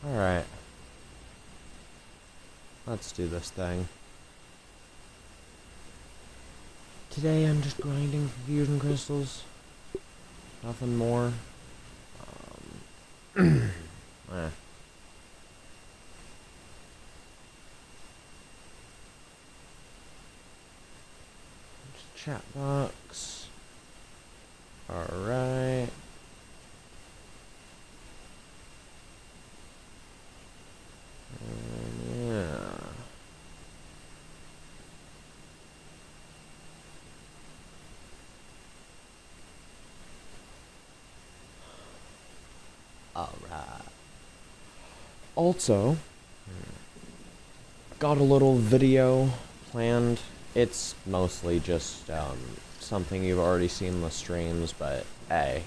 Alright. Let's do this thing. Today I'm just grinding for fusion crystals. Nothing more. Eh. Just chat box. Alright. Yeah. Alright. Also, got a little video planned. It's mostly just something you've already seen in the streams, but hey,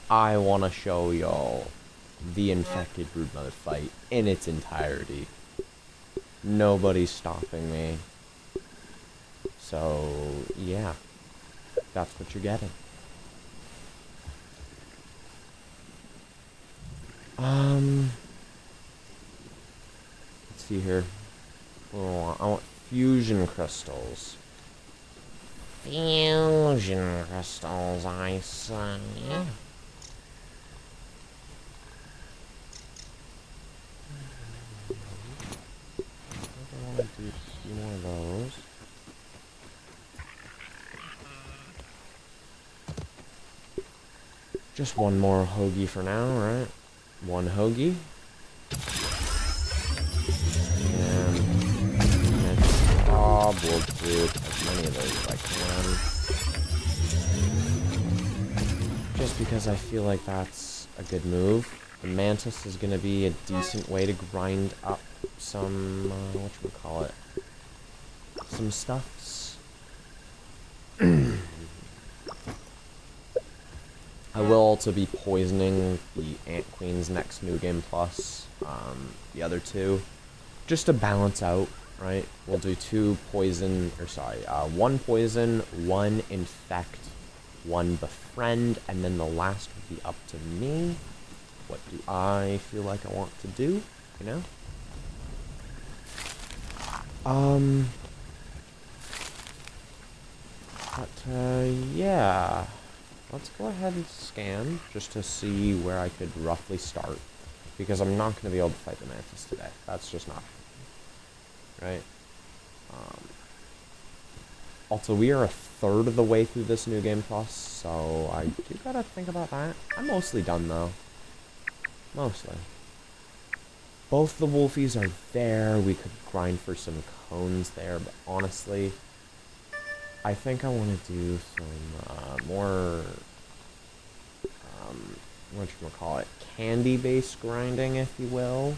I want to show y'all the infected broodmother fight in its entirety. Nobody's stopping me. So, yeah, that's what you're getting. Let's see here. Oh, I want fusion crystals. Fusion crystals, I say. I want to do a few more of those. Just one more hoagie for now, right? One hoagie. And we'll do as many of those as I can. Just because I feel like that's a good move. The mantis is going to be a decent way to grind up some, whatchamacallit, some stuffs. I will also be poisoning the Ant Queen's next New Game Plus, the other two, just to balance out, right? We'll do one poison, one infect, one befriend, and then the last will be up to me. What do I feel like I want to do, you know? Yeah. Let's go ahead and scan, just to see where I could roughly start. Because I'm not going to be able to fight the mantis today. That's just not right? Also, we are a third of the way through this New Game Plus, so I do gotta think about that. I'm mostly done, though. Mostly. Both the Wolfies are there. We could grind for some cones there, but honestly, I think I want to do some more, whatchamacallit, candy-based grinding, if you will.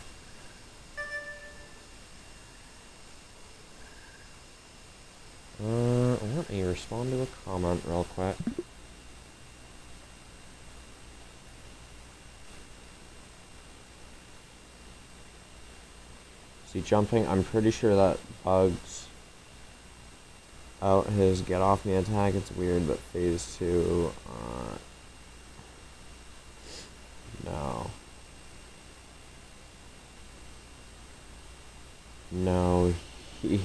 Let me respond to a comment real quick. See, jumping, I'm pretty sure that bugs out his get off me attack. It's weird, but phase 2, no. No, he...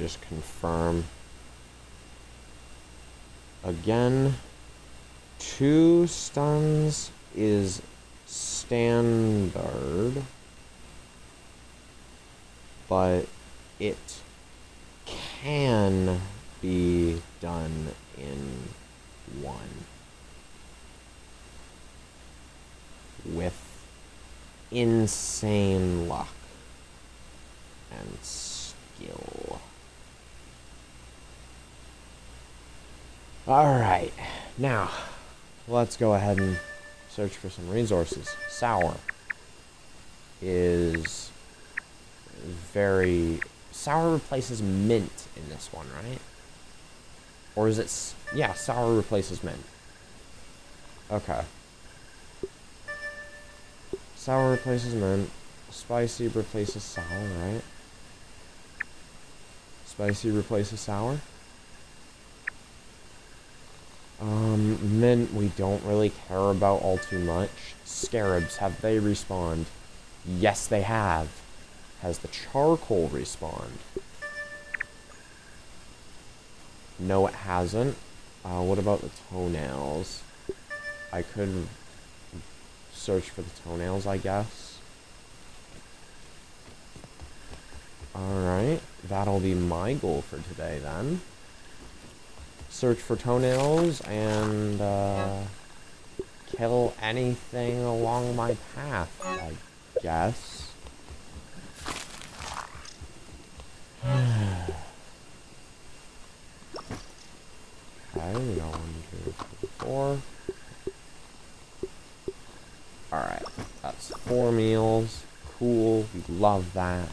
just confirm. Again, 2 stuns is standard, but it can be done in 1 with insane luck and skill. Alright, now let's go ahead and search for some resources. Sour is very... Sour replaces mint in this one, right? Or is it... Yeah, sour replaces mint. Okay. Sour replaces mint. Spicy replaces sour, right? Spicy replaces sour. Mint we don't really care about all too much. Scarabs, have they respawned? Yes, they have. Has the charcoal respawned? No, it hasn't. What about the toenails? I could search for the toenails, I guess. Alright, that'll be my goal for today then. Search for toenails and kill anything along my path, I guess. Okay, we got 1, 2, 3, 4. Alright, that's 4 meals. Cool, we love that.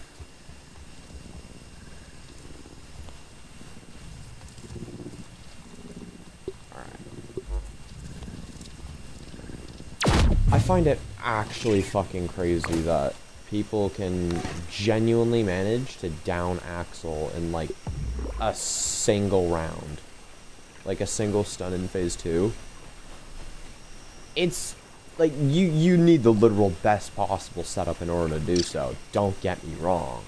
I find it actually fucking crazy that people can genuinely manage to down Axel in like a single round. Like a single stun in phase 2. It's like you need the literal best possible setup in order to do so. Don't get me wrong.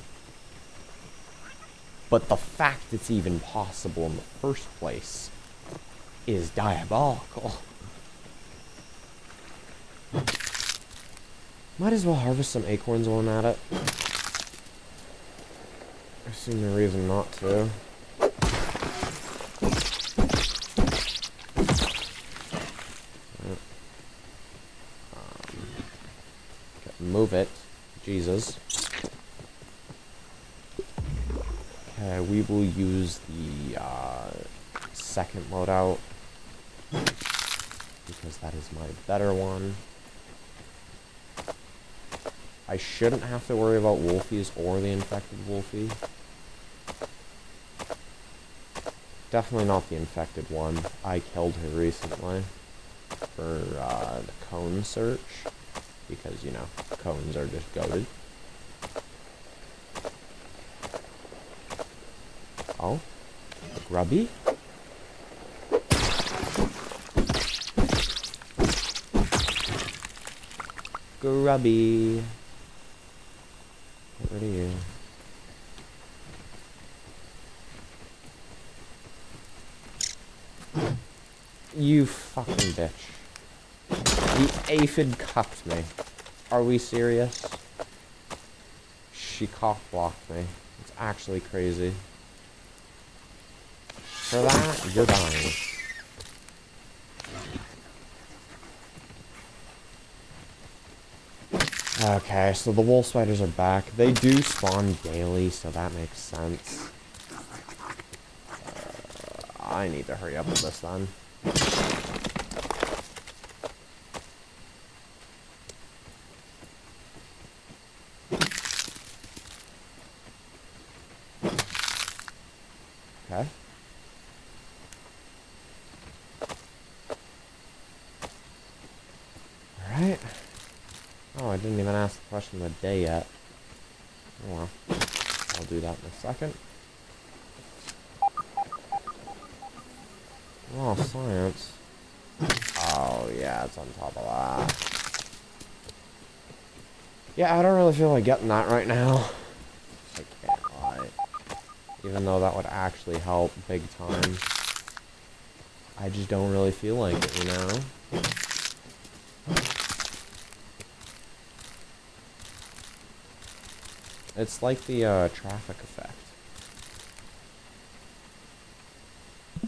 But the fact it's even possible in the first place is diabolical. Might as well harvest some acorns while I'm at it. I see no reason not to. Okay, move it. Jesus. Okay, we will use the second loadout because that is my better one. I shouldn't have to worry about wolfies or the infected wolfie. Definitely not the infected one. I killed her recently for the cone search. Because, you know, cones are just goated. Oh? Grubby? Grubby. Get rid of you. You fucking bitch. The aphid cucked me. Are we serious? She cock-blocked me. It's actually crazy. For that, you're dying. Okay, so the wolf spiders are back. They do spawn daily, so that makes sense. I need to hurry up with this then. Okay. Alright. Oh, I didn't even ask the question of the day yet. Oh well. I'll do that in a second. Oh, science. Oh, yeah, it's on top of that. Yeah, I don't really feel like getting that right now. I can't lie. Even though that would actually help big time. I just don't really feel like it, you know? It's like the traffic effect.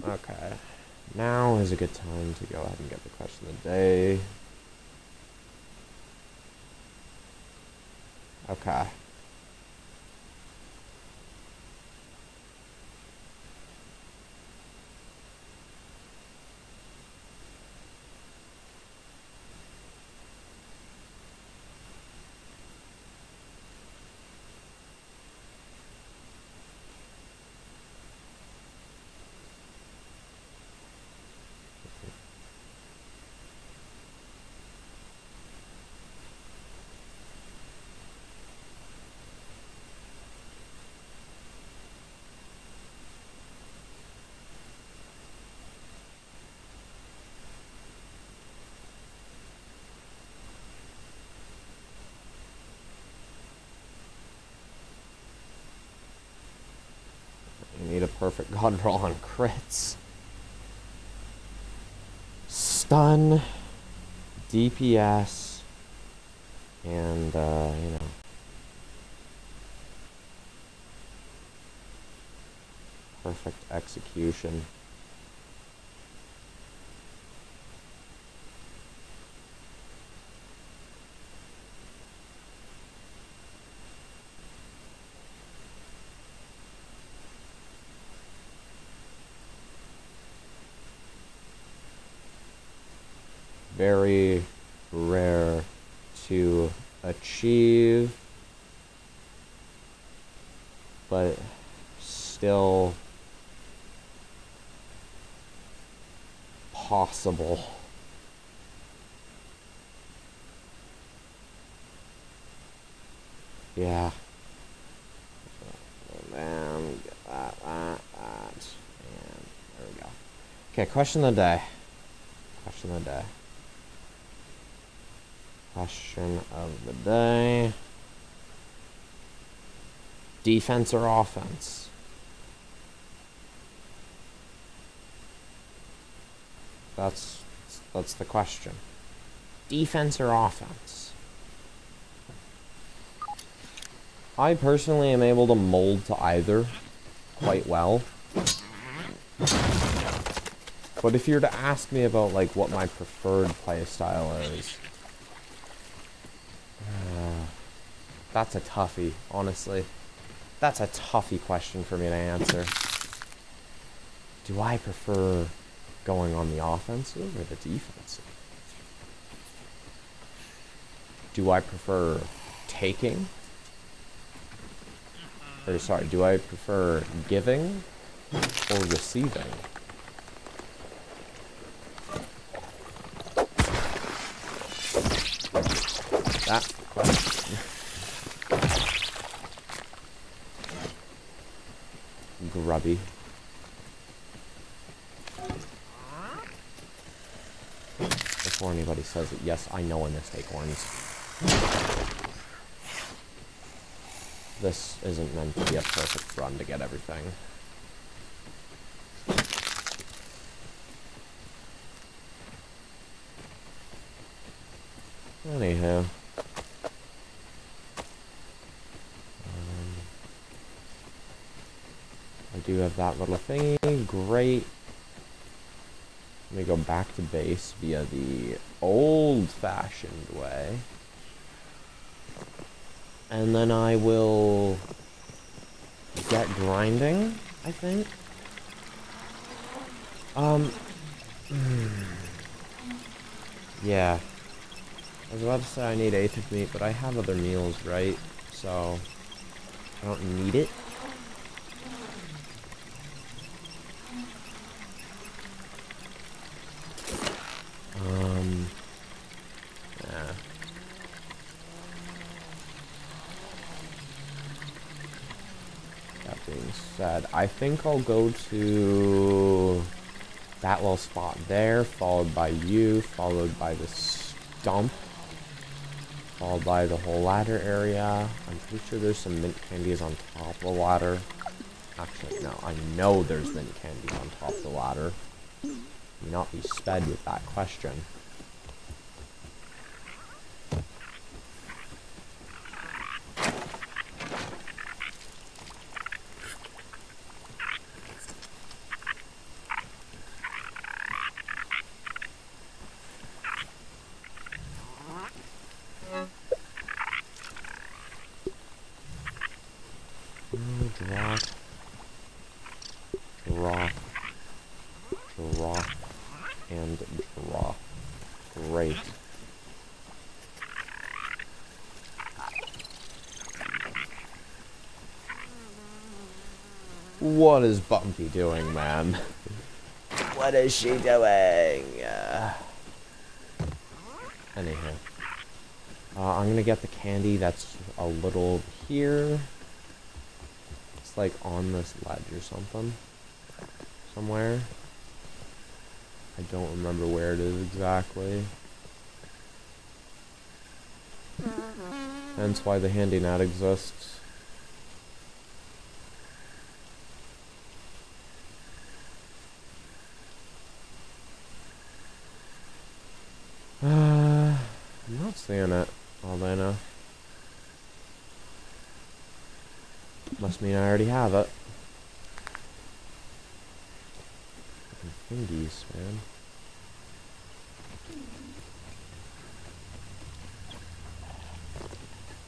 Okay. Now is a good time to go ahead and get the question of the day. Okay. You need a perfect god roll on crits. Stun, DPS, and, you know. Perfect execution. Very rare to achieve, but still possible. Yeah. And get that, and there we go. Okay, question of the day. Question of the day. Question of the day. Defense or offense? That's the question. Defense or offense? I personally am able to mold to either quite well. But if you're to ask me about like what my preferred playstyle is, that's a toughie, honestly. That's a toughie question for me to answer. Do I prefer going on the offensive or the defensive? Do I prefer taking? Or sorry, do I prefer giving or receiving? That's the question. Grubby. Before anybody says it, yes, I know when this acorns. This isn't meant to be a perfect run to get everything. Anyhow. I do have that little thingy. Great. Let me go back to base via the old-fashioned way. And then I will get grinding, I think. Yeah. I was about to say I need eighth of meat, but I have other meals, right? So, I don't need it. Yeah. That being said, I think I'll go to that little spot there, followed by you, followed by the stump, followed by the whole ladder area. I'm pretty sure there's some mint candies on top of the ladder. Actually, no. I know there's been candy on top of the ladder. Do not be sped with that question. Drop. Drop. Drop. And drop. Great. What is Bumpy doing, man? What is she doing? Anyhow. I'm gonna get the candy that's a little here. It's like on this ledge or something. Somewhere. I don't remember where it is exactly. Hence why the handy net exists. I'm not seeing it, oddly enough. Must mean I already have it. Fucking thingies, man.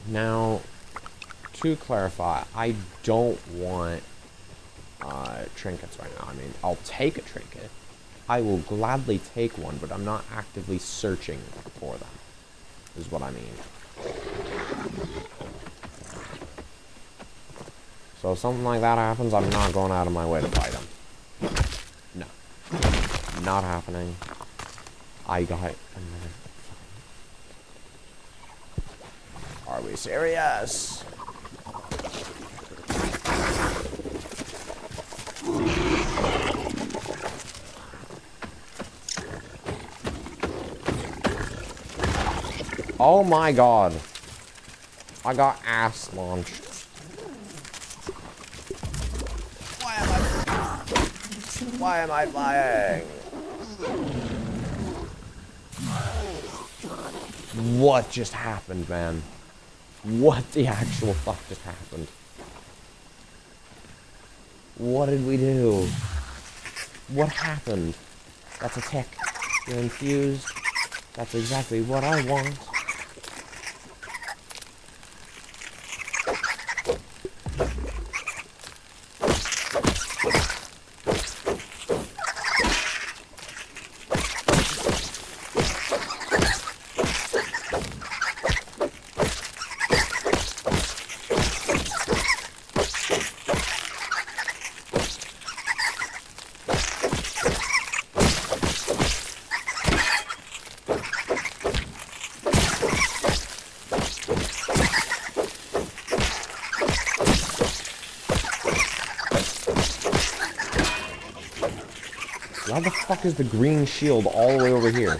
Now, to clarify, I don't want trinkets right now. I mean, I'll take a trinket. I will gladly take one, but I'm not actively searching for them, is what I mean. So if something like that happens, I'm not going out of my way to fight them. No. Not happening. I got another... Are we serious? Oh my god. I got ass launched. Why am I flying? What just happened, man? What the actual fuck just happened? What did we do? What happened? That's a tick. You're infused. That's exactly what I want. Why the fuck is the green shield all the way over here?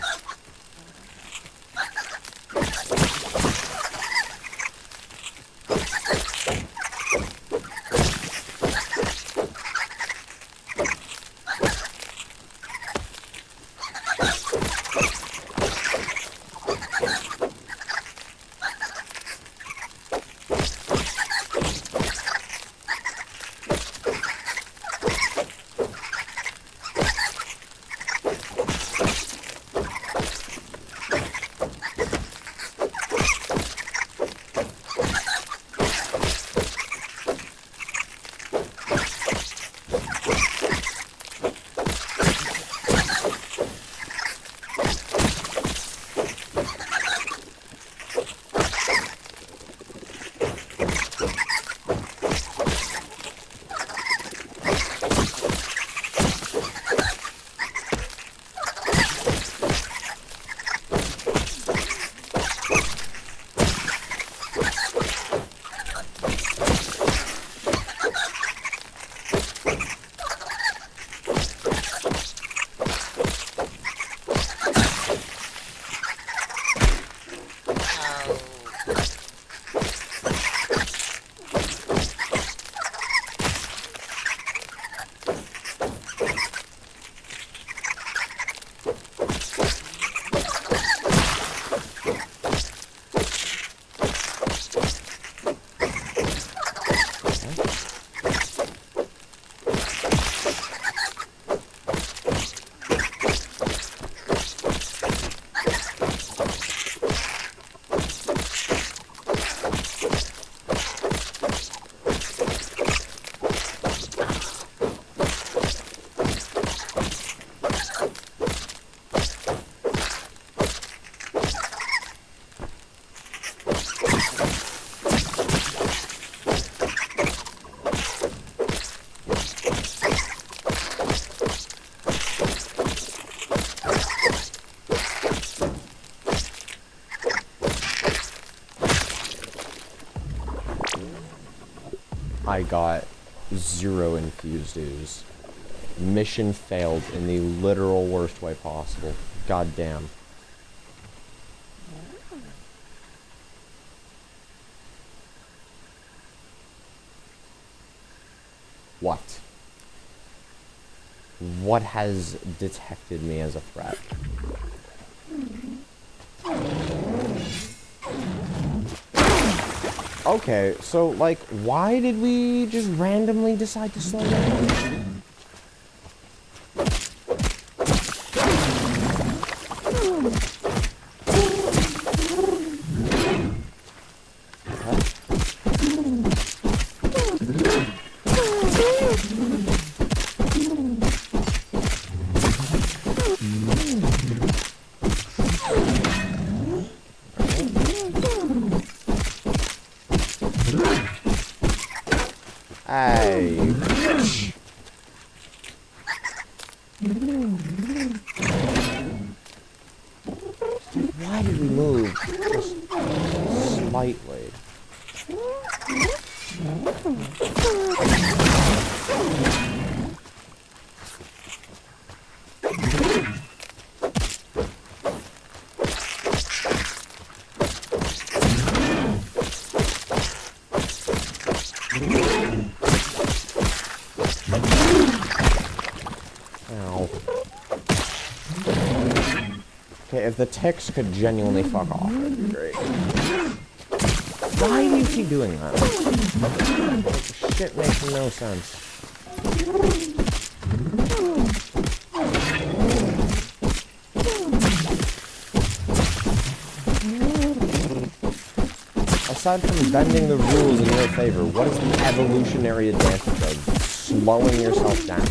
I got 0 infused ooze. Mission failed in the literal worst way possible. God damn. What? What has detected me as a threat? Okay, so, like, why did we just randomly decide to slow down? Hey, bitch. Why did we move just slightly? Okay, if the ticks could genuinely fuck off, that'd be great. Why do you keep doing that? Like, shit makes no sense. Aside from bending the rules in your favor, what is the evolutionary advantage of slowing yourself down?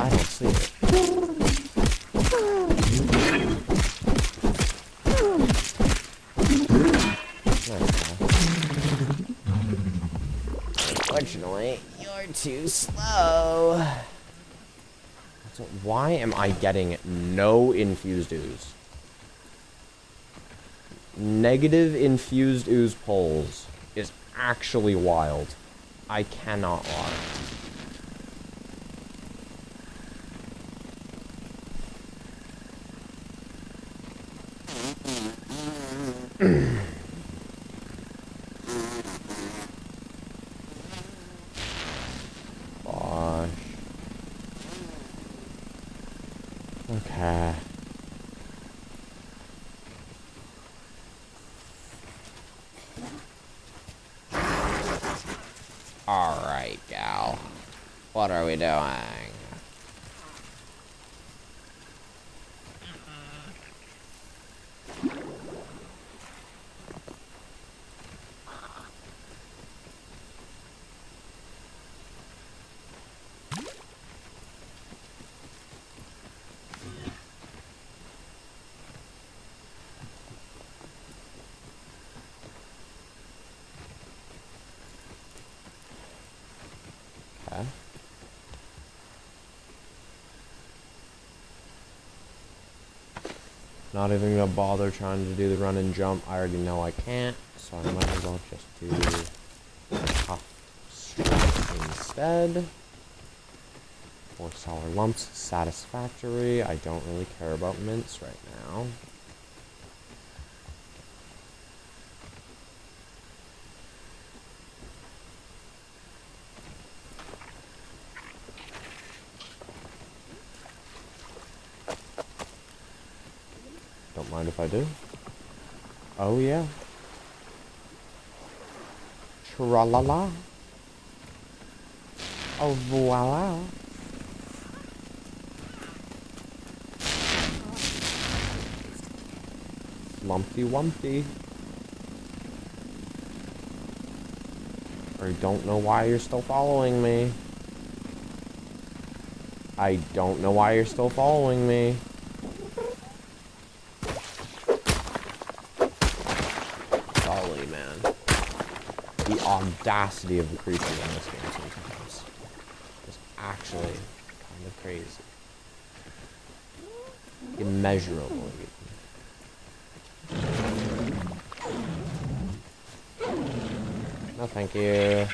I don't see it. Unfortunately, you're too slow. So why am I getting no infused ooze? Negative infused ooze pulls is actually wild. I cannot lie. Gosh. Okay. Alright, gal. What are we doing? Okay. Not even gonna bother trying to do the run and jump. I already know I can't, so I might as well just do tough strike instead. 4 sour lumps, satisfactory. I don't really care about mints right now. Don't mind if I do. Oh yeah. Tra-la-la. Oh voila. Lumpty Wumpty. I don't know why you're still following me. I don't know why you're still following me. Golly, man. The audacity of the creatures in this game sometimes is actually kind of crazy. Immeasurable. No, thank you.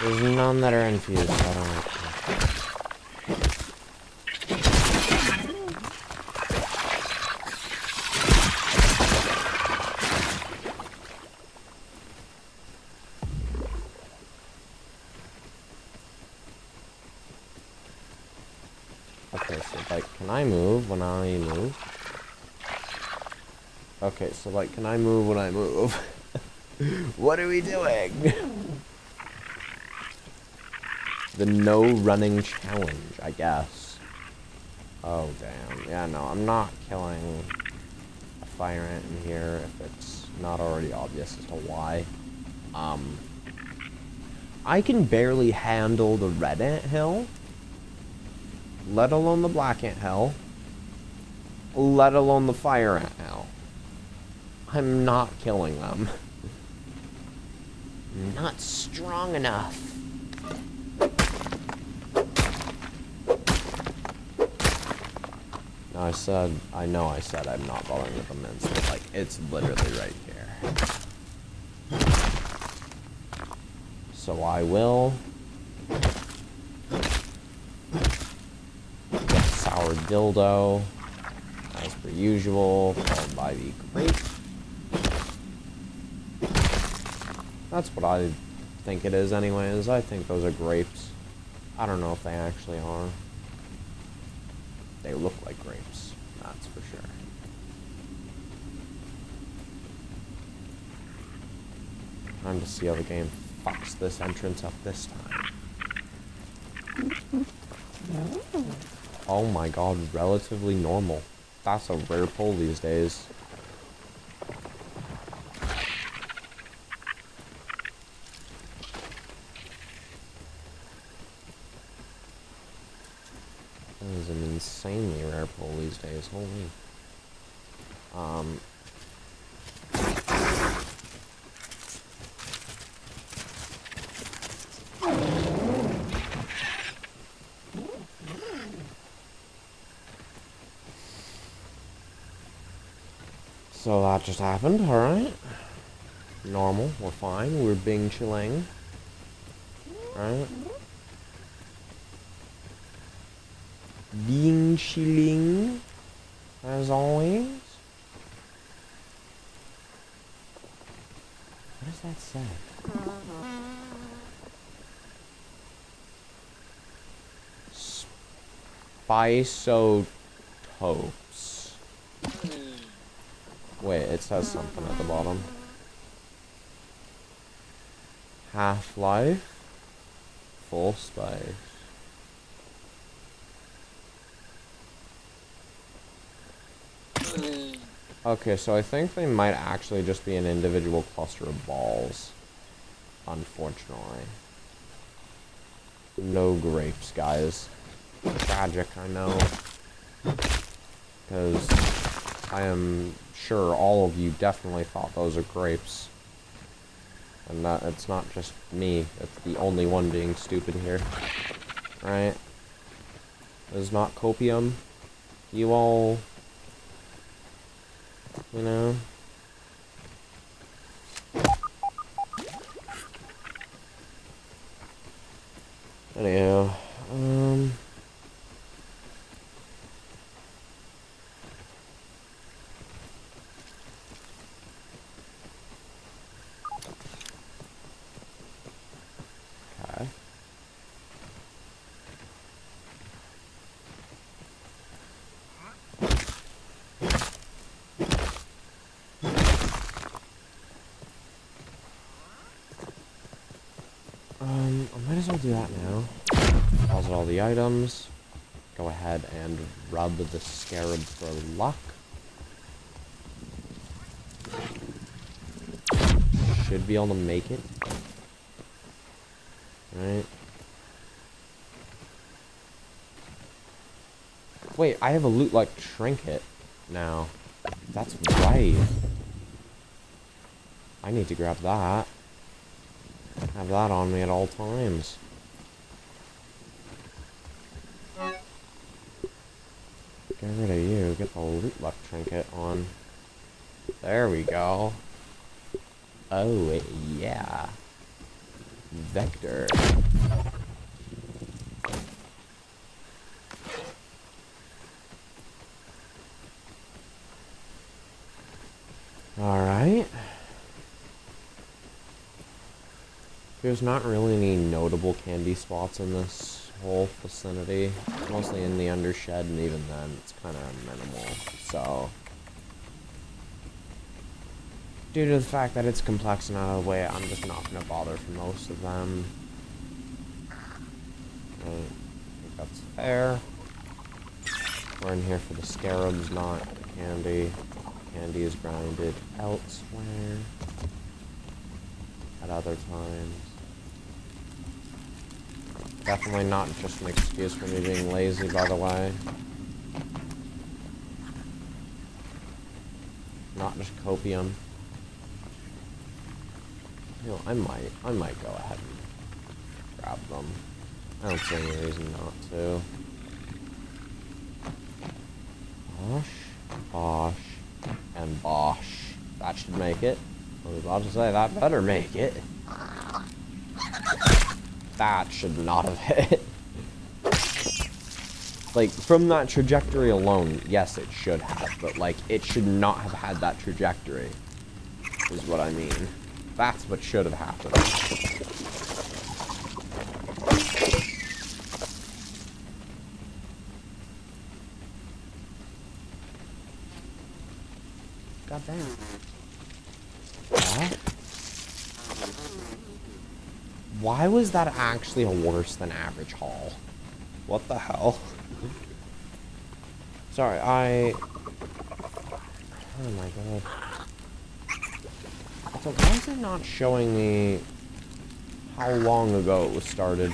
There's none that are infused, so I don't like them. Okay, so, like, can I move when I move? Okay, so, like, can I move when I move? What are we doing? The no running challenge, I guess. Oh, damn. Yeah, no, I'm not killing a fire ant in here if it's not already obvious as to why. I can barely handle the red ant hill, let alone the black ant hill, let alone the fire ant hill. I'm not killing them. Not strong enough. No, I know I said I'm not bothering with the mints, but, like, it's literally right here. So I will get sour dildo, as per usual, followed by the grape. That's what I think it is anyways. I think those are grapes. I don't know if they actually are. They look like grapes, that's for sure. Time to see how the game fucks this entrance up this time. Oh my god, relatively normal. That's a rare pull these days. That is an insanely rare pull these days, holy. So that just happened, alright. Normal, we're fine, we're being chilling. Right? Being chilling, as always. What does that say? Spicotopes. Wait, it says something at the bottom. Half-life, full spice. Okay, so I think they might actually just be an individual cluster of balls. Unfortunately. No grapes, guys. Tragic, I know. Because I am sure all of you definitely thought those are grapes. And that it's not just me. It's the only one being stupid here. Right? It's not copium. You all... You know? Anyhow, okay. I might as well do that now. Deposit all the items. Go ahead and rub the scarab for luck. Should be able to make it. Right. Wait, I have a loot-like trinket now. That's right. I need to grab that. Have that on me at all times. Get rid of you. Get the loot luck trinket on. There we go. Oh, yeah. Vector. Alright. There's not really any notable candy spots in this whole vicinity. Mostly in the undershed, and even then, it's kind of minimal. So, due to the fact that it's complex and out of the way, I'm just not going to bother for most of them. I think that's fair. We're in here for the scarabs, not candy. Candy is grinded elsewhere at other times. Definitely not just an excuse for me being lazy, by the way. Not just copium. You know, I might go ahead and grab them. I don't see any reason not to. Bosh, Bosh, and Bosh. That should make it. I was about to say, that better make it. That should not have hit. Like, from that trajectory alone, yes, it should have. But, like, it should not have had that trajectory. Is what I mean. That's what should have happened. God damn. What? Why was that actually a worse than average haul? What the hell? Sorry, oh my god. So why is it not showing me how long ago it was started?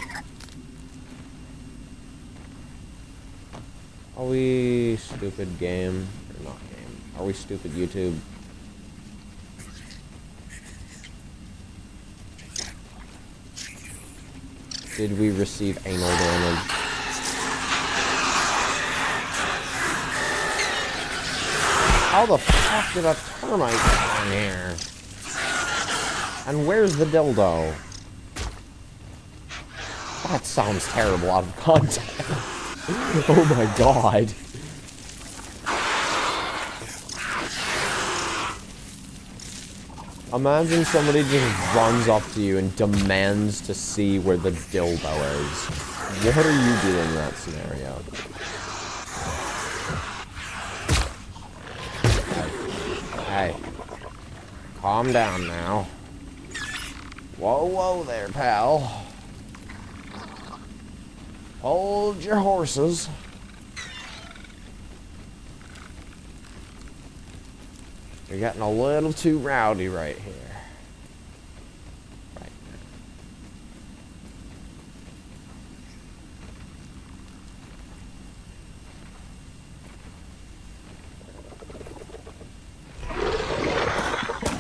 Are we stupid game? Or not game. Are we stupid YouTube? Did we receive anal damage? How the fuck did a termite get on here? And where's the dildo? That sounds terrible out of context. Oh my god. Imagine somebody just runs up to you and demands to see where the dildo is. What are you doing in that scenario? Hey. Calm down now. Whoa, whoa there, pal. Hold your horses. You're getting a little too rowdy right here. Right now.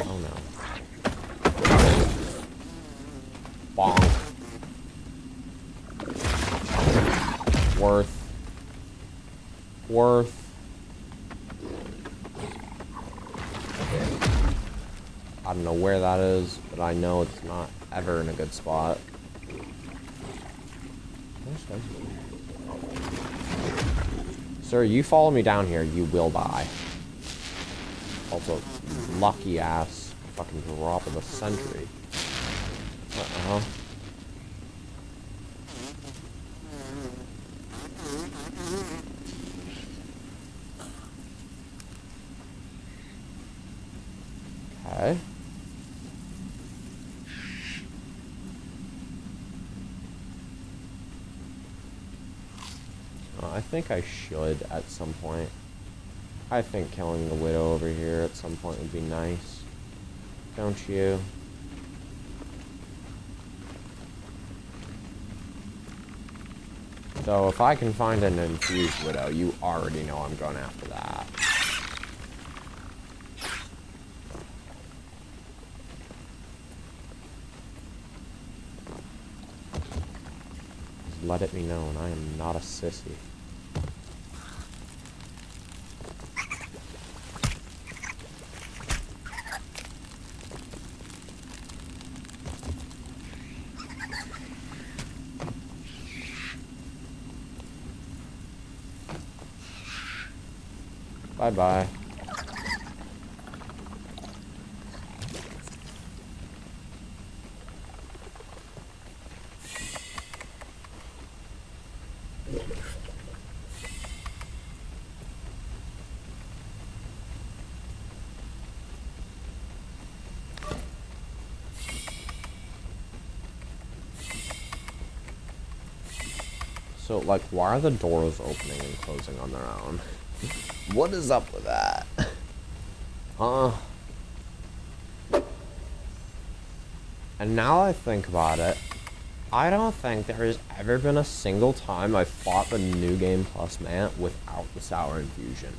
Oh no. Bonk. Worth. I don't know where that is, but I know it's not ever in a good spot. Sir, you follow me down here, you will die. Also, lucky ass fucking drop of the century. Okay. I think I should at some point. I think killing the widow over here at some point would be nice. Don't you? So if I can find an infused widow, you already know I'm going after that. Just let it be known, I am not a sissy. Bye-bye. So, like, why are the doors opening and closing on their own? What is up with that? And now I think about it, I don't think there has ever been a single time I fought the New Game Plus Mant without the Sour Infusion.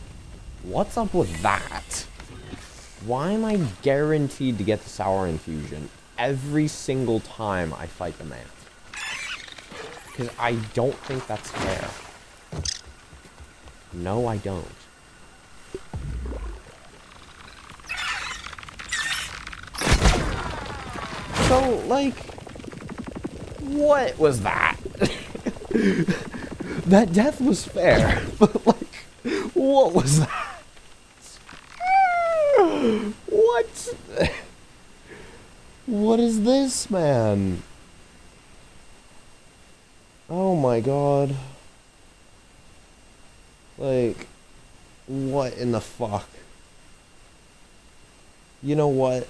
What's up with that? Why am I guaranteed to get the Sour Infusion every single time I fight the Mant? Because I don't think that's fair. No, I don't. So, like, what was that? That death was fair, but, like, what was that? What? What is this, man? Oh my god. Like, what in the fuck? You know what?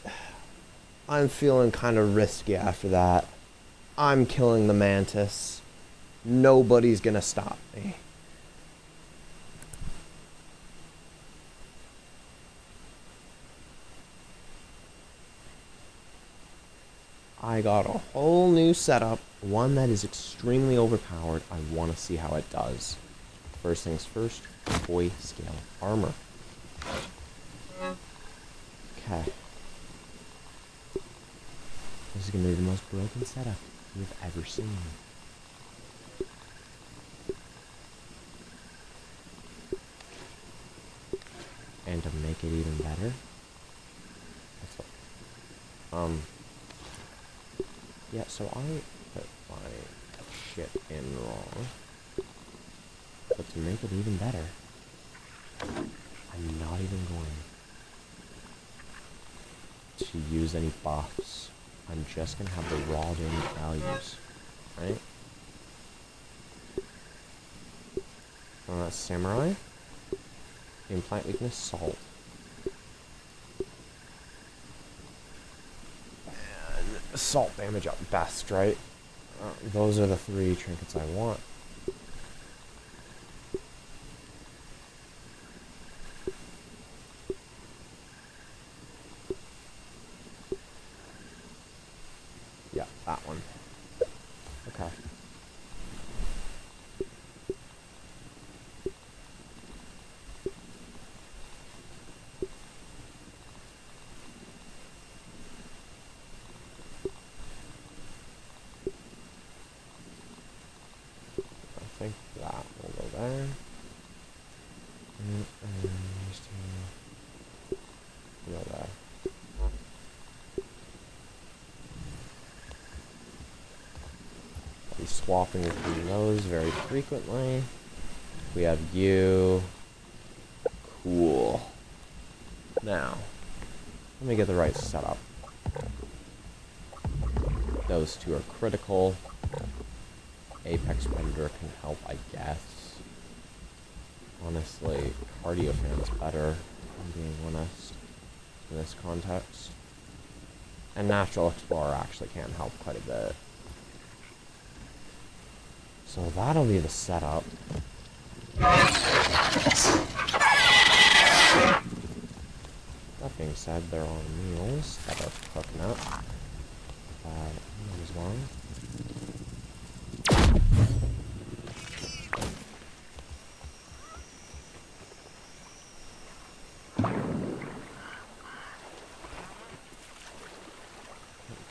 I'm feeling kind of risky after that. I'm killing the mantis. Nobody's gonna stop me. I got a whole new setup, one that is extremely overpowered. I want to see how it does. First things first, toy scale armor. Okay. This is going to be the most broken setup you've ever seen. And to make it even better, yeah, so I put my shit in wrong. But to make it even better, I'm not even going to use any buffs. I'm just going to have the raw damage values, right? Samurai. Implant weakness, salt. And salt damage at best, right? Those are the 3 trinkets I want. Yeah, that one. Okay. I think that will go there. And these 2 go there. I'll be swapping between those very frequently. We have you. Cool. Now, let me get the right setup. Those 2 are critical. Apex Predator can help, I guess. Honestly, Cardio Fan's better, if I'm being honest, in this context. And Natural Explorer actually can help quite a bit. So that'll be the setup. That being said, there are meals that are cooking up. As well.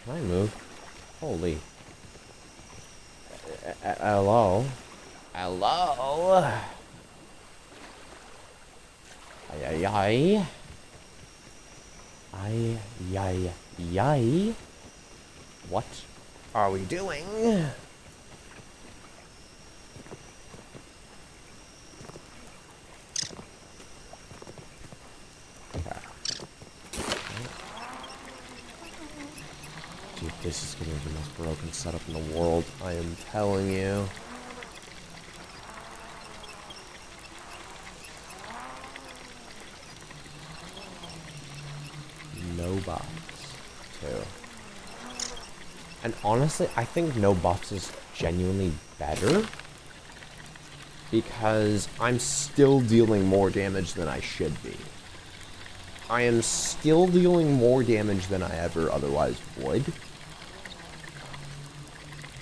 Can I move? Holy. Hello? Hello? Ay, ay, ay. Ay, ay, ay. What are we doing? the most broken setup in the world, I am telling you. No buffs, too. And honestly, I think no buffs is genuinely better. Because I'm still dealing more damage than I should be. I am still dealing more damage than I ever otherwise would.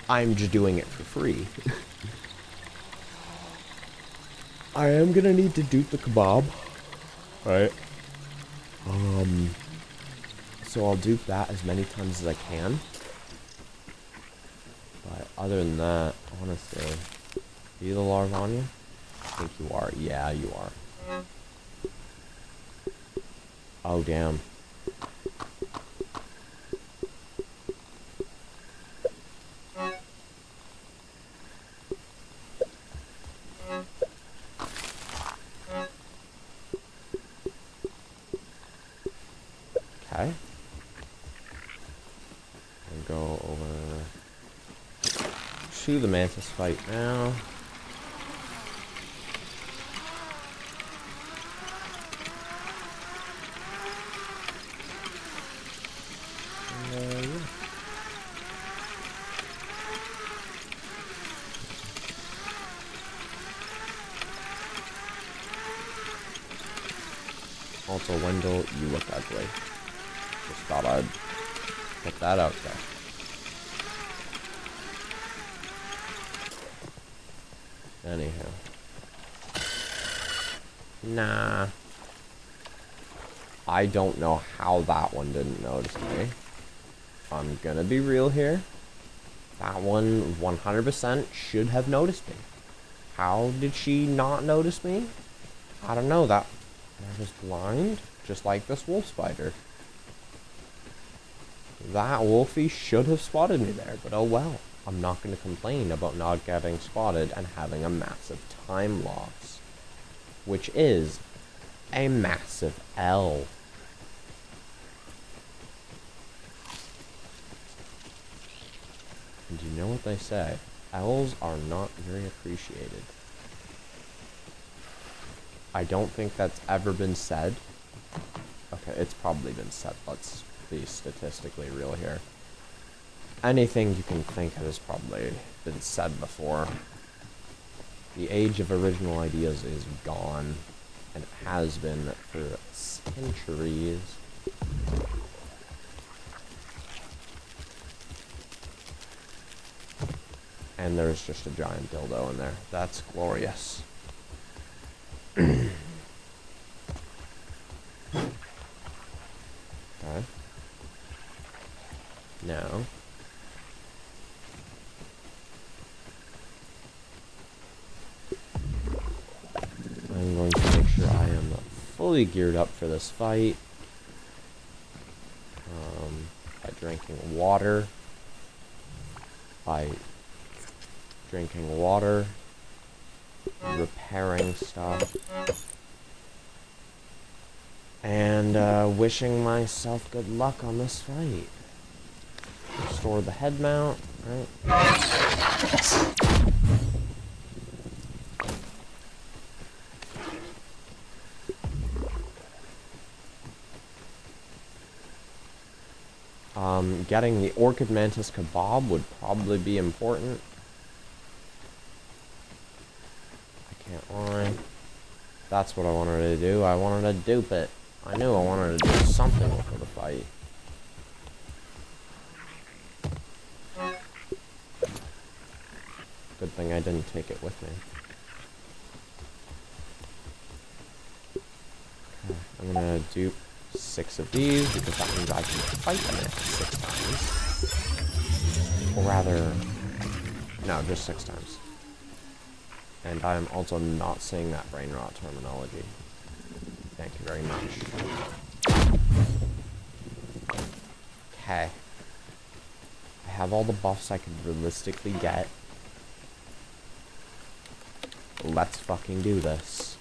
I'm just doing it for free. I am gonna need to dupe the kebab. Right. So I'll dupe that as many times as I can. But other than that, honestly, are you the Larvania? I think you are. Yeah, you are. Oh, damn. Okay. And go over to the mantis fight now. Yeah. Also, Wendell, you look ugly. Just thought I'd put that out there. Anyhow. Nah. I don't know how that one didn't notice me. I'm gonna be real here. That one 100% should have noticed me. How did she not notice me? I don't know. That I was blind, just like this wolf spider. That wolfie should have spotted me there, but oh well. I'm not going to complain about not getting spotted and having a massive time loss, which is a massive L. And you know what they say? L's are not very appreciated. I don't think that's ever been said. Okay, it's probably been said. Let's be statistically real here. Anything you can think of has probably been said before. The age of original ideas is gone, and it has been for centuries. And there's just a giant dildo in there. That's glorious. Okay. Now, I'm going to make sure I am fully geared up for this fight. By drinking water. Repairing stuff. And wishing myself good luck on this fight. Restore the head mount, right? Getting the Orchid Mantis Kebab would probably be important. I can't lie. That's what I wanted to do. I wanted to dupe it. I knew I wanted to do something before the fight. Good thing I didn't take it with me. Okay, I'm gonna dupe 6 of these, because that means I can fight the next 6 times. Or rather, no, just 6 times. And I'm also not saying that brain rot terminology. Thank you very much. Okay. I have all the buffs I could realistically get. Let's fucking do this.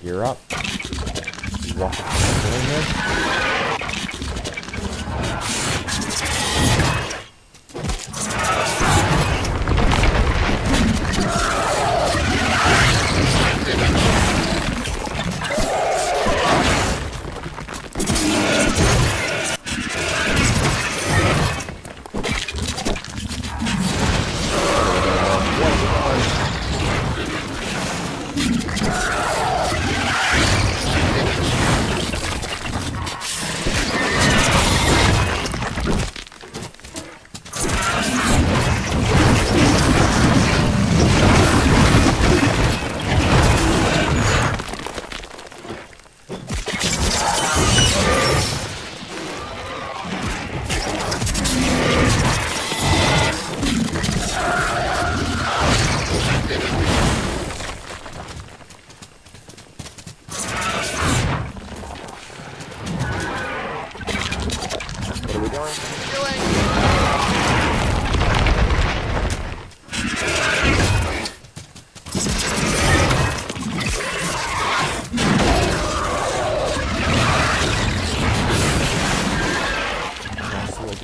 gear up. Walk out the here.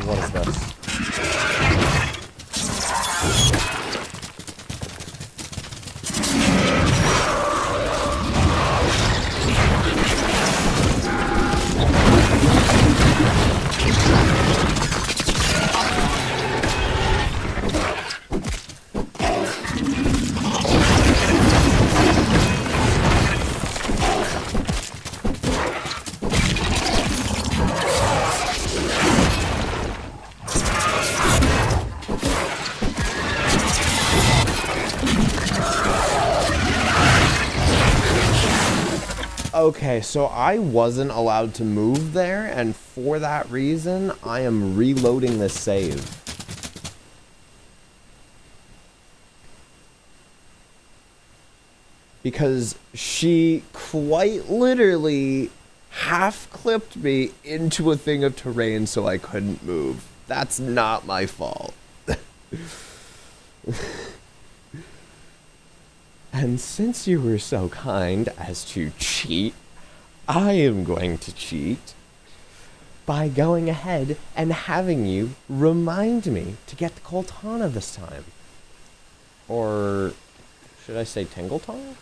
What is this? Okay, so I wasn't allowed to move there, and for that reason, I am reloading this save. Because she quite literally half-clipped me into a thing of terrain so I couldn't move. That's not my fault. And since you were so kind as to cheat, I am going to cheat by going ahead and having you remind me to get the Coltana this time. Or should I say Tingle Tongue?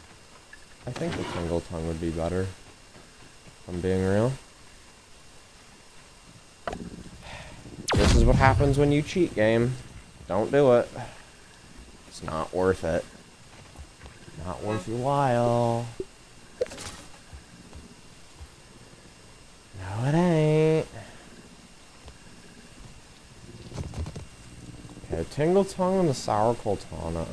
I think the Tingle Tongue would be better, if I'm being real. This is what happens when you cheat, game. Don't do it. It's not worth it. Not worth your while. No, it ain't. Okay, Tingle Tongue and the Sour Coltana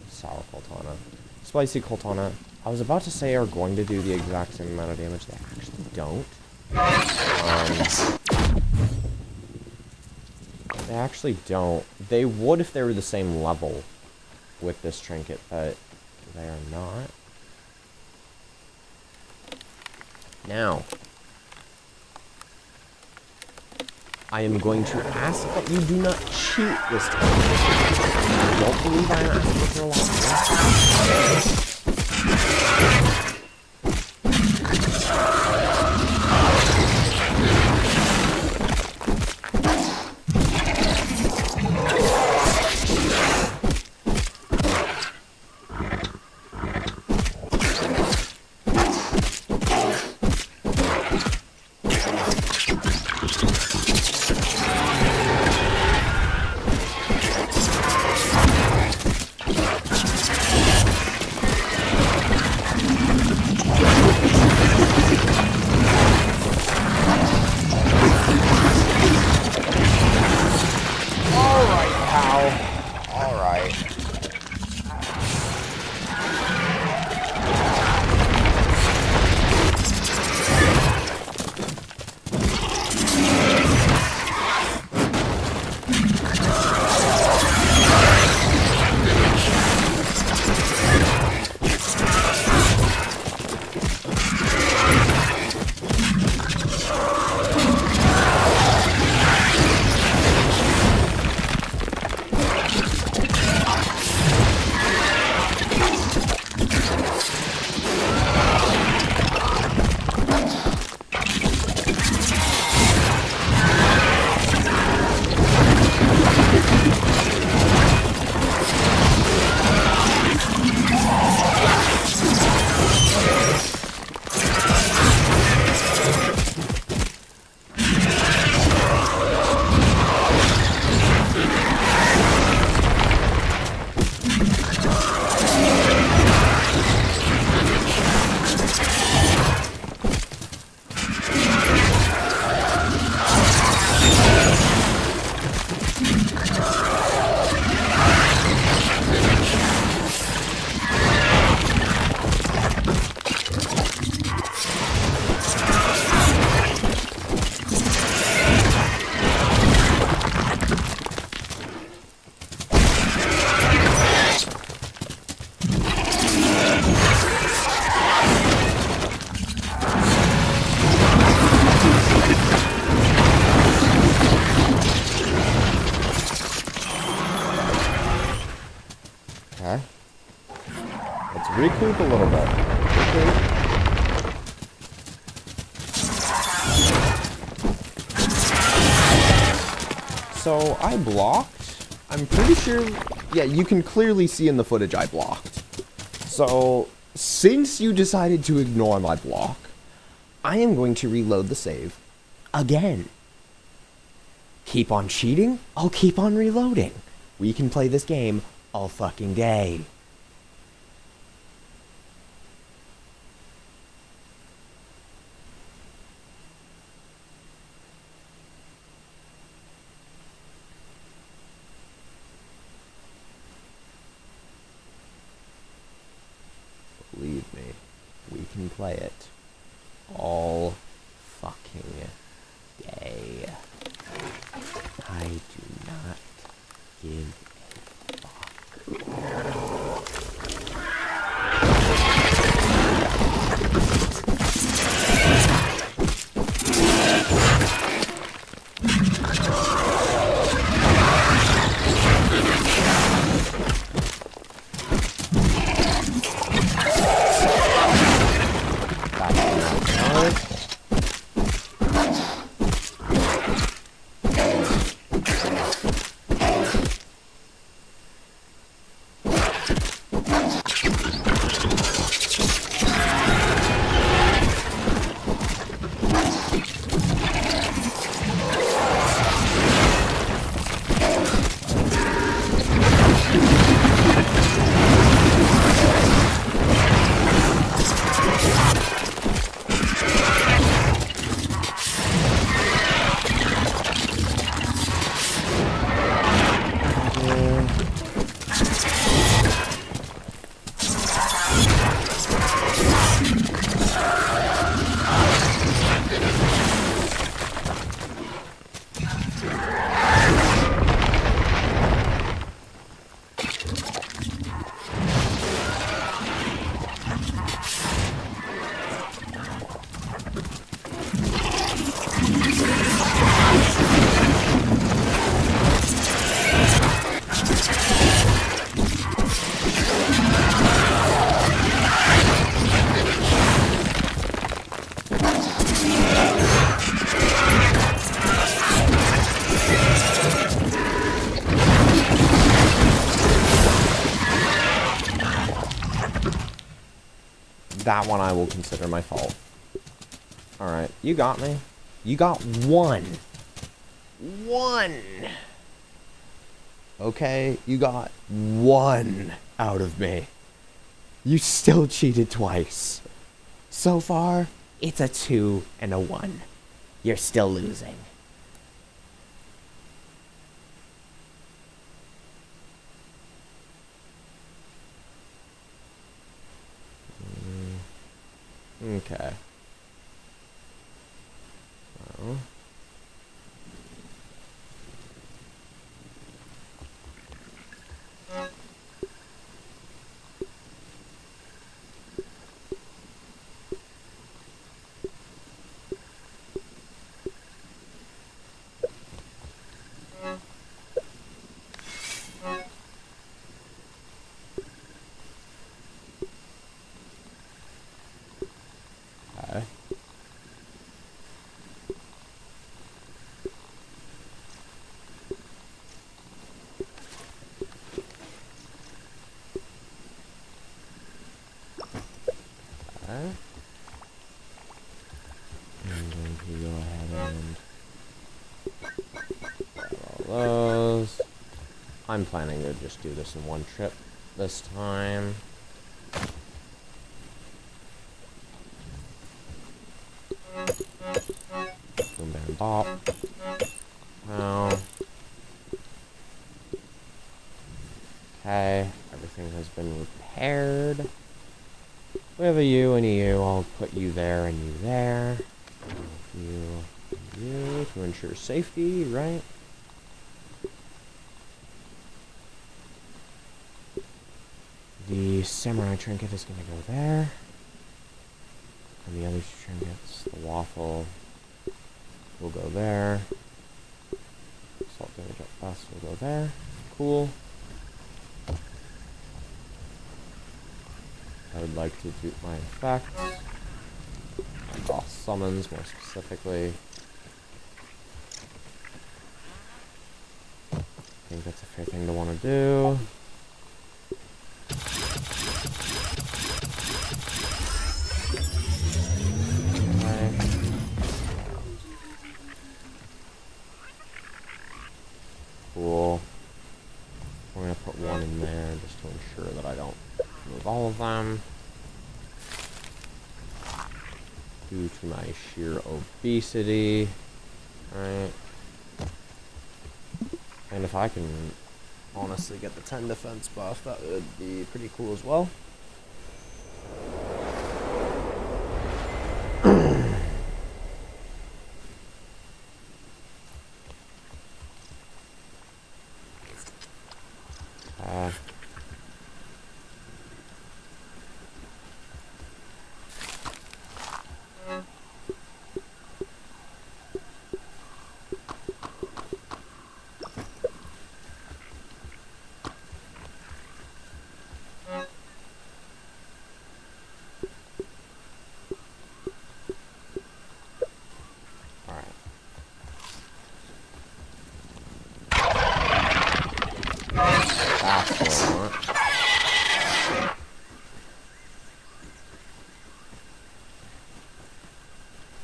Sour Coltana. Spicy Coltana. I was about to say are going to do the exact same amount of damage. They actually don't. They actually don't. They would if they were the same level with this trinket, but they are not. Now, I am going to ask that you do not cheat this time. I don't believe I am asking for a lot. Okay. Let's recoup a little bit. Recoup. So, I blocked. I'm pretty sure... Yeah, you can clearly see in the footage I blocked. So, since you decided to ignore my block, I am going to reload the save again. Keep on cheating, I'll keep on reloading. We can play this game all fucking day. Believe me, we can play it all fucking day. I do not give a fuck. That one I will consider my fault. Alright, you got me. You got one. One! Okay, you got one out of me. You still cheated twice. So far, it's a 2 and a 1. You're still losing. Okay. So. Okay. Okay. I'm going to go ahead and grab all those. I'm planning to just do this in one trip. this time. Boom, bam, bop. Now. Okay, everything has been repaired. We have a you and a you. I'll put you there and you there. You and you to ensure safety, right? The samurai trinket is going to go there. And the other two trinkets, the waffle, will go there. Salt damage up fast will go there. Cool. I would like to do my effects. My boss summons, more specifically. I think that's a fair thing to want to do. Okay. Cool. We're going to put one in there just to ensure that I don't move all of them. Due to my sheer obesity. Alright. And if I can honestly get the 10 defense buff, that would be pretty cool as well.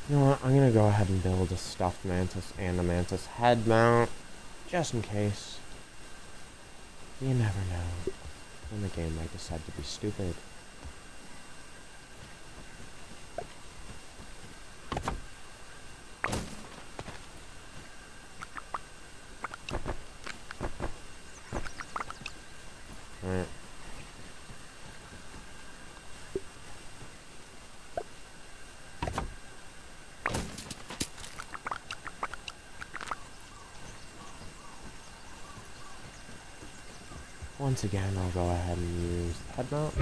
You know what, I'm gonna go ahead and build a stuffed mantis and a mantis head mount, just in case. You never know when the game might decide to be stupid. Alright. Once again, I'll go ahead and use the head mount.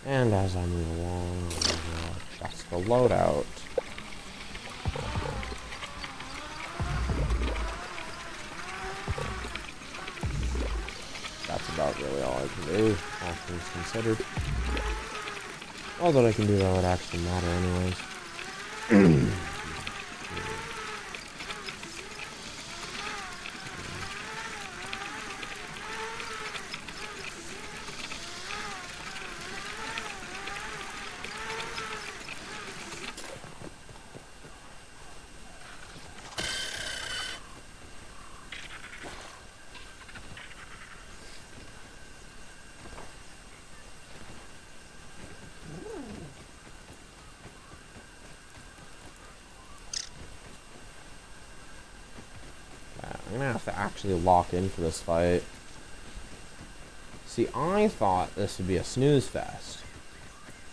And as I move along, I'll adjust the loadout. That's about really all I can do, all things considered. All that I can do that would actually matter anyways. I'm gonna have to actually lock in for this fight. See, I thought this would be a snooze fest.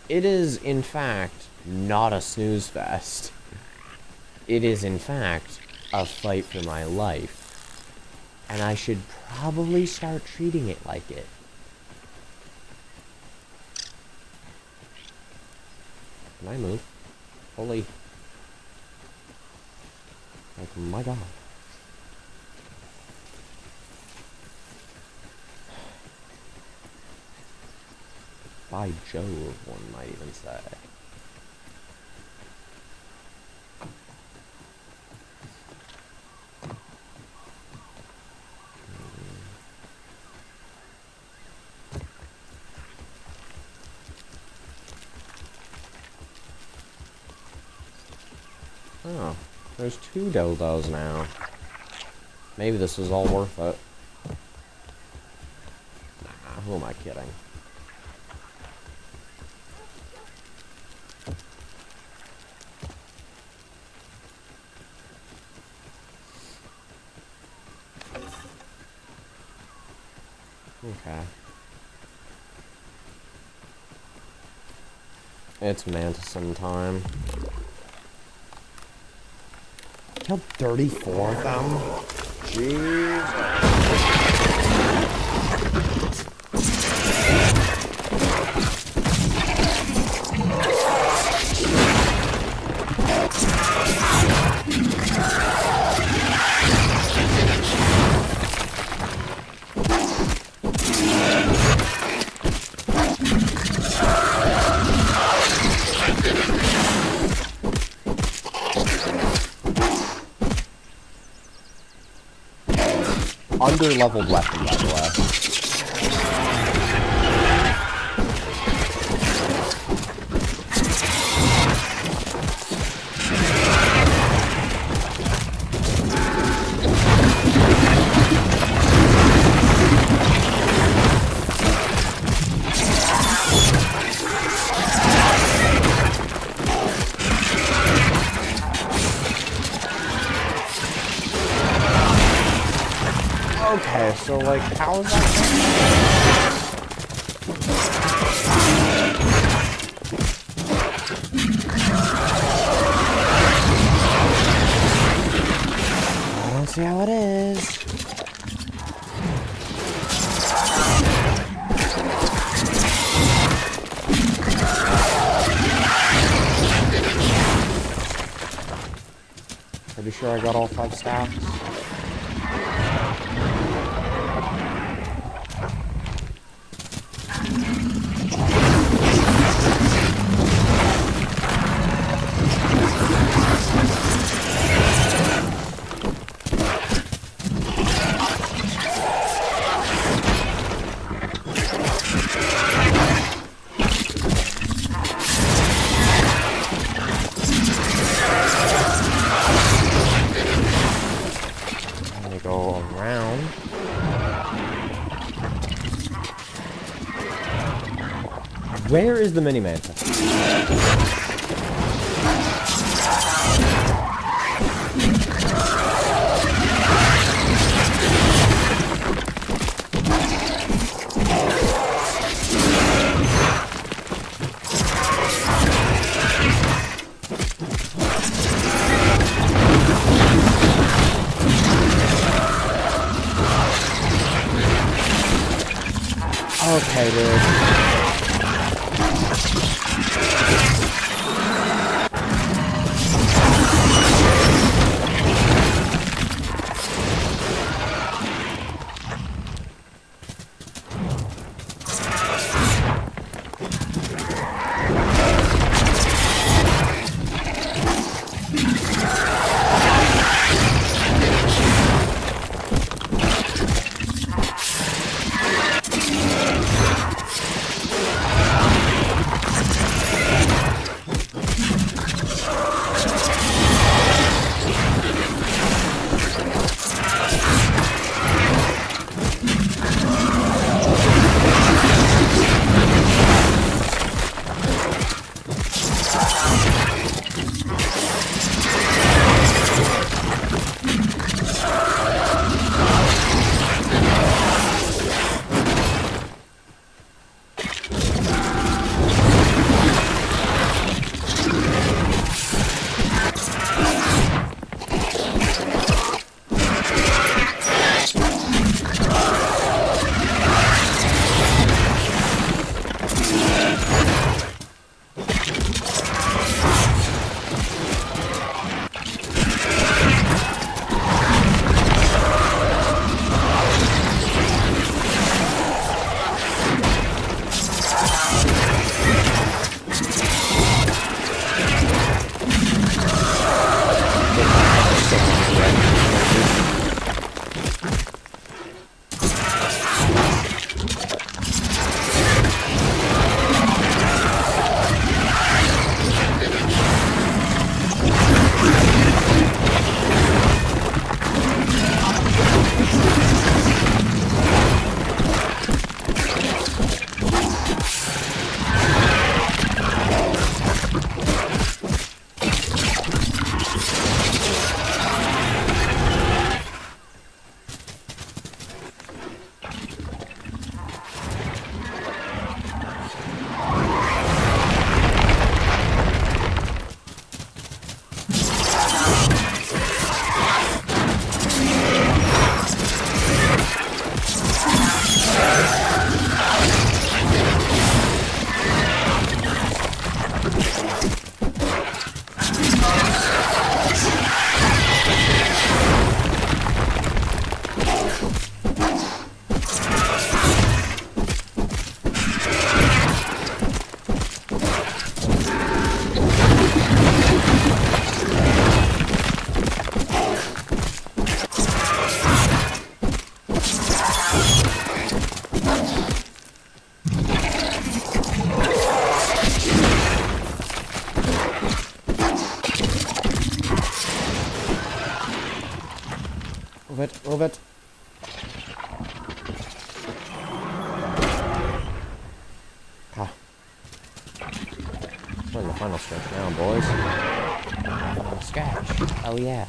It is, in fact, not a snooze fest. It is, in fact, a fight for my life. And I should probably start treating it like it. Can I move? Holy. Like, my god. By Jove, one might even say. Oh, there's two dildos now. Maybe this was all worth it. Nah, who am I kidding? Okay. It's Mantisome time. Killed 34 of them? Jeez. Under-leveled weapon, by the way. Okay, so, like, how is that? I don't see how it is. Pretty sure I got all 5 staffs. Go around. Where is the mini manta? Okay, dude. final stretch now, boys. Final sketch. Hell yeah.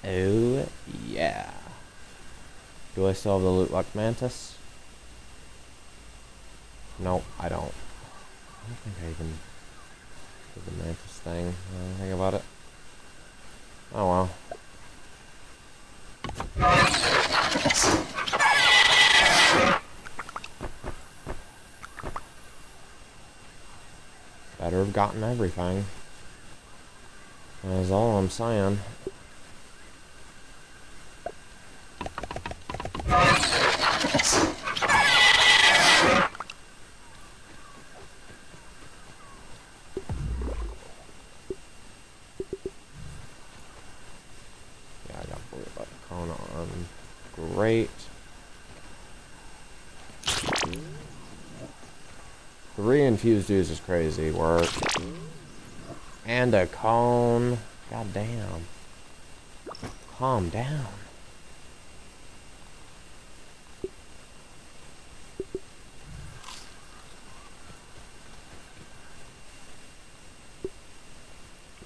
Oh, yeah. Do I still have the loot like mantis? Nope, I don't. I don't think I even did the mantis thing. Think about it. Oh well. Better have gotten everything. That's all I'm saying. Great. 3 infused dudes is crazy work. And a cone. God damn. Calm down.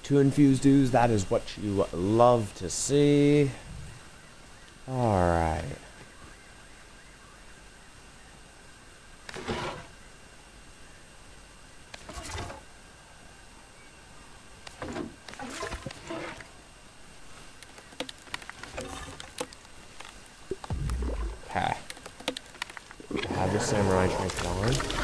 Two infused dudes, that is what you love to see. Alright. Okay. Have the samurai trinket on.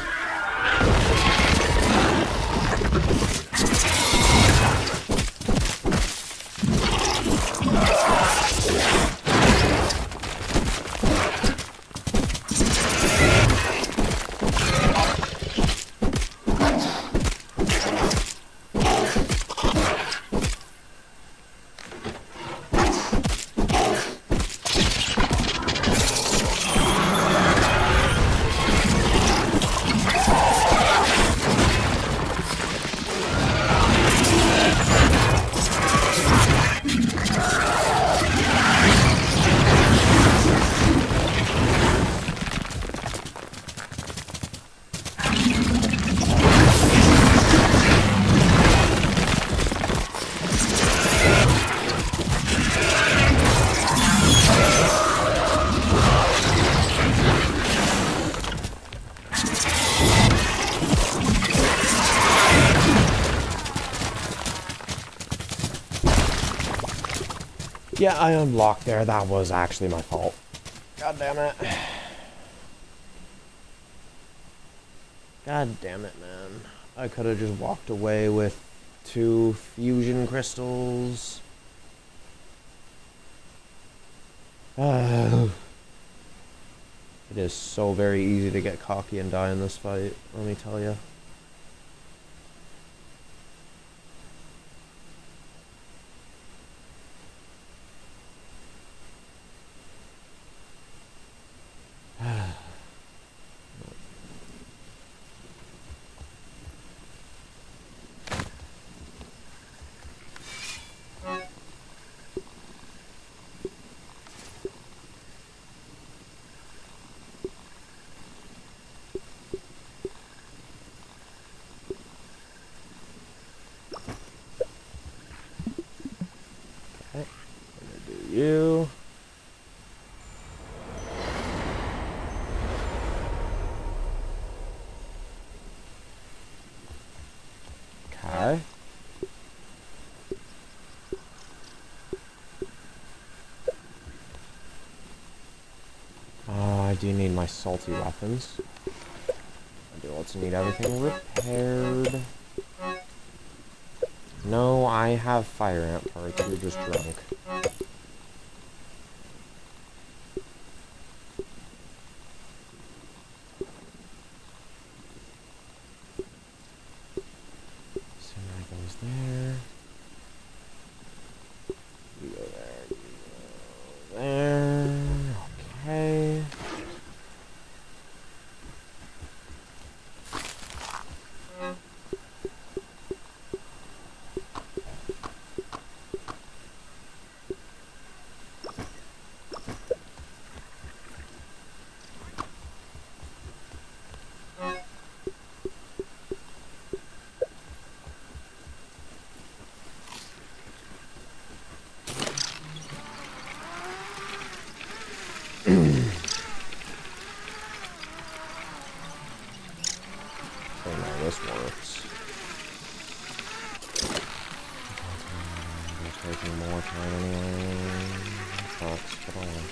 Yeah, I unlocked there. That was actually my fault. God damn it. God damn it, man. I could have just walked away with 2 fusion crystals. It is so very easy to get cocky and die in this fight, let me tell you. Okay, gonna do you. Okay. I do need my salty weapons. I do also need everything repaired. No, I have fire ant parts. You're just drunk. So that goes there. You go there. You go there. Okay. So now this works. It's taking more time anyway. Sucks, but oh well.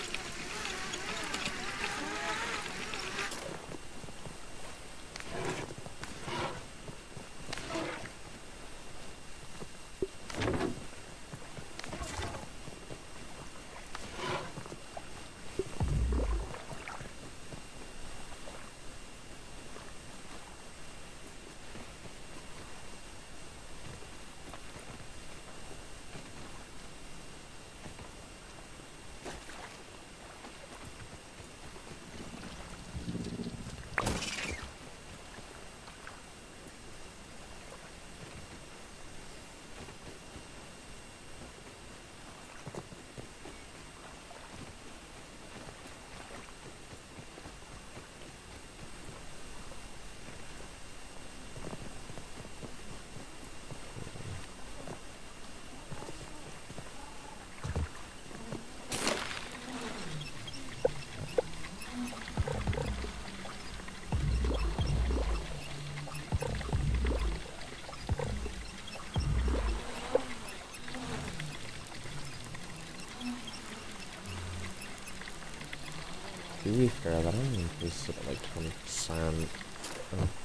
To be fair, that only increases it at like 20%.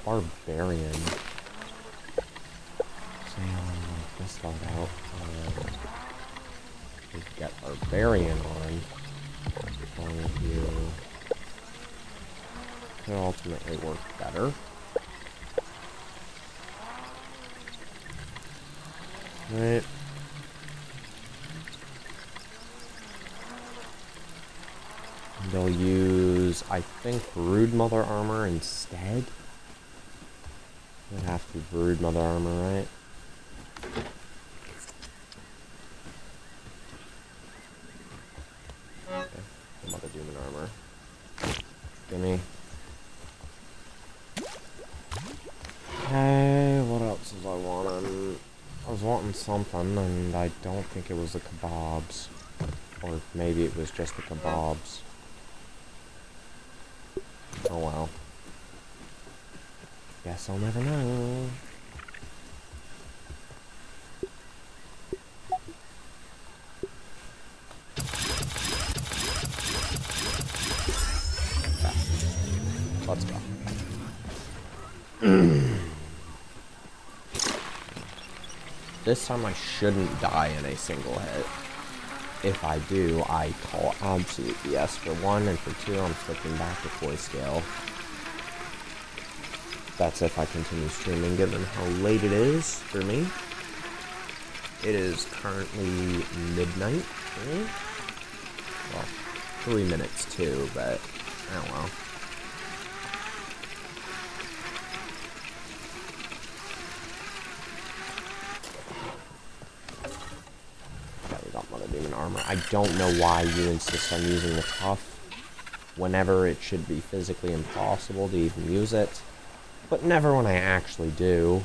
Barbarian. So yeah, I'll this load out. We get Barbarian on. Going to could ultimately work better. Right. They'll use, I think, Brood Mother Armor instead. Would have to be Brood Mother Armor, right? Okay, Mother Demon Armor. Gimme. Okay, what else was I wanting? I was wanting something, and I don't think it was the kebabs. Or maybe it was just the kebabs. Oh well. Guess I'll never know. Let's go. This time I shouldn't die in a single hit. If I do, I call absolute BS for 1, and for 2, I'm flipping back to Koi scale. That's if I continue streaming, given how late it is for me. It is currently midnight for me. Well, 3 minutes too, but I don't know. Okay, we got Mother Demon armor. I don't know why you insist on using the tough whenever it should be physically impossible to even use it. But never when I actually do.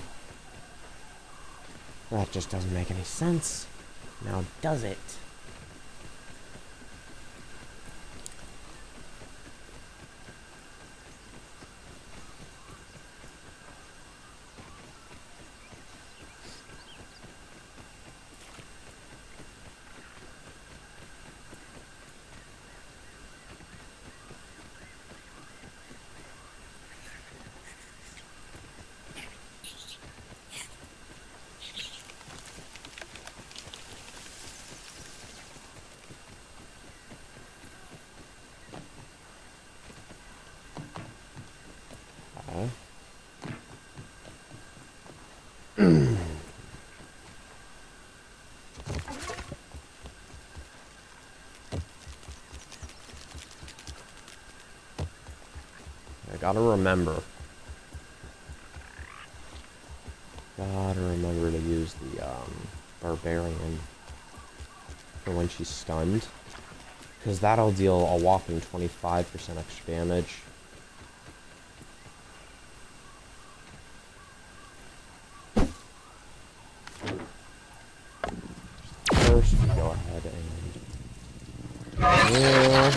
That just doesn't make any sense. Now, does it? I gotta remember to use the Barbarian for when she's stunned, because that'll deal a whopping 25% extra damage. First, go ahead and... Yeah.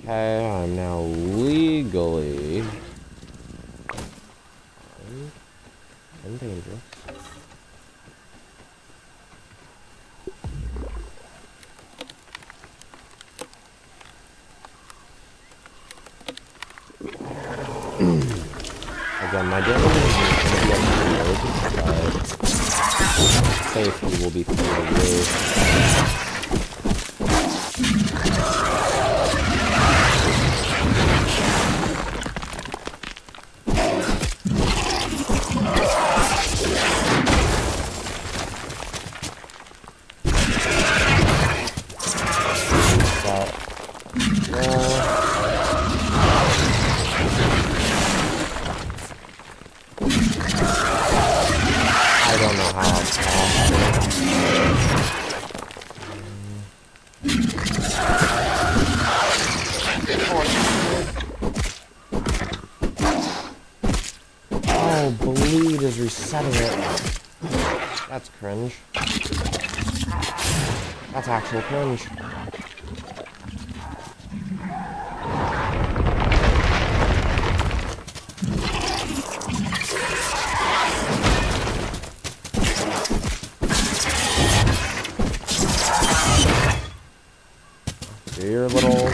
Okay, I'm now legally... I'm dangerous. Again, my damage is going to be up to load, but safety will be through the roof. Bleed is resetting it. That's cringe. That's actual cringe. Do your little...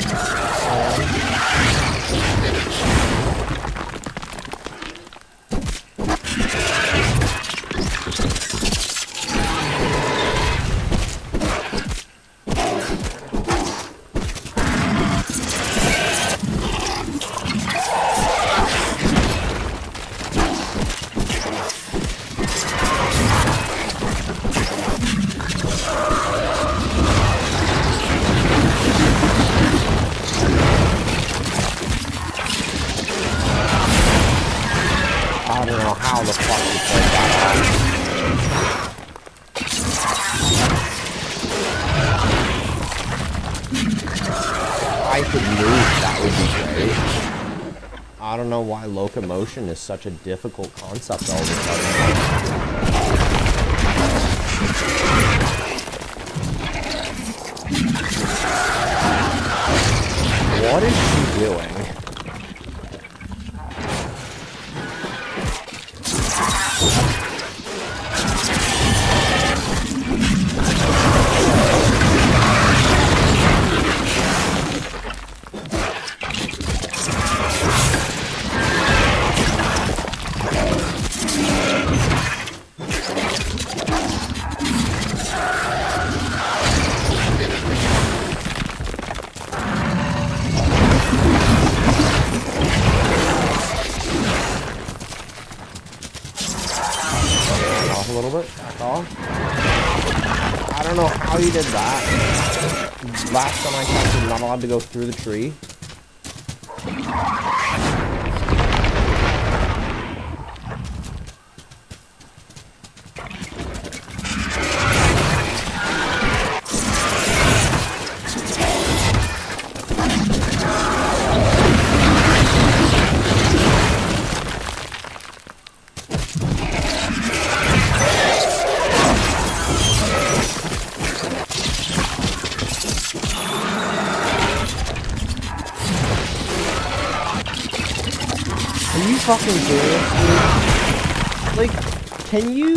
I don't know how the fuck you played that out. If I could move, that would be great. I don't know why locomotion is such a difficult concept all of a sudden. What is she doing? it. That's all. I don't know how you did that. Last time I checked, you're not allowed to go through the tree. Fucking serious, dude? Like, can you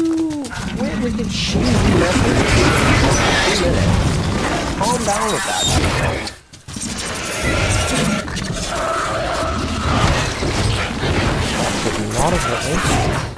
quit with the cheesy method? 2 minutes. Calm down with that shit. But not as well.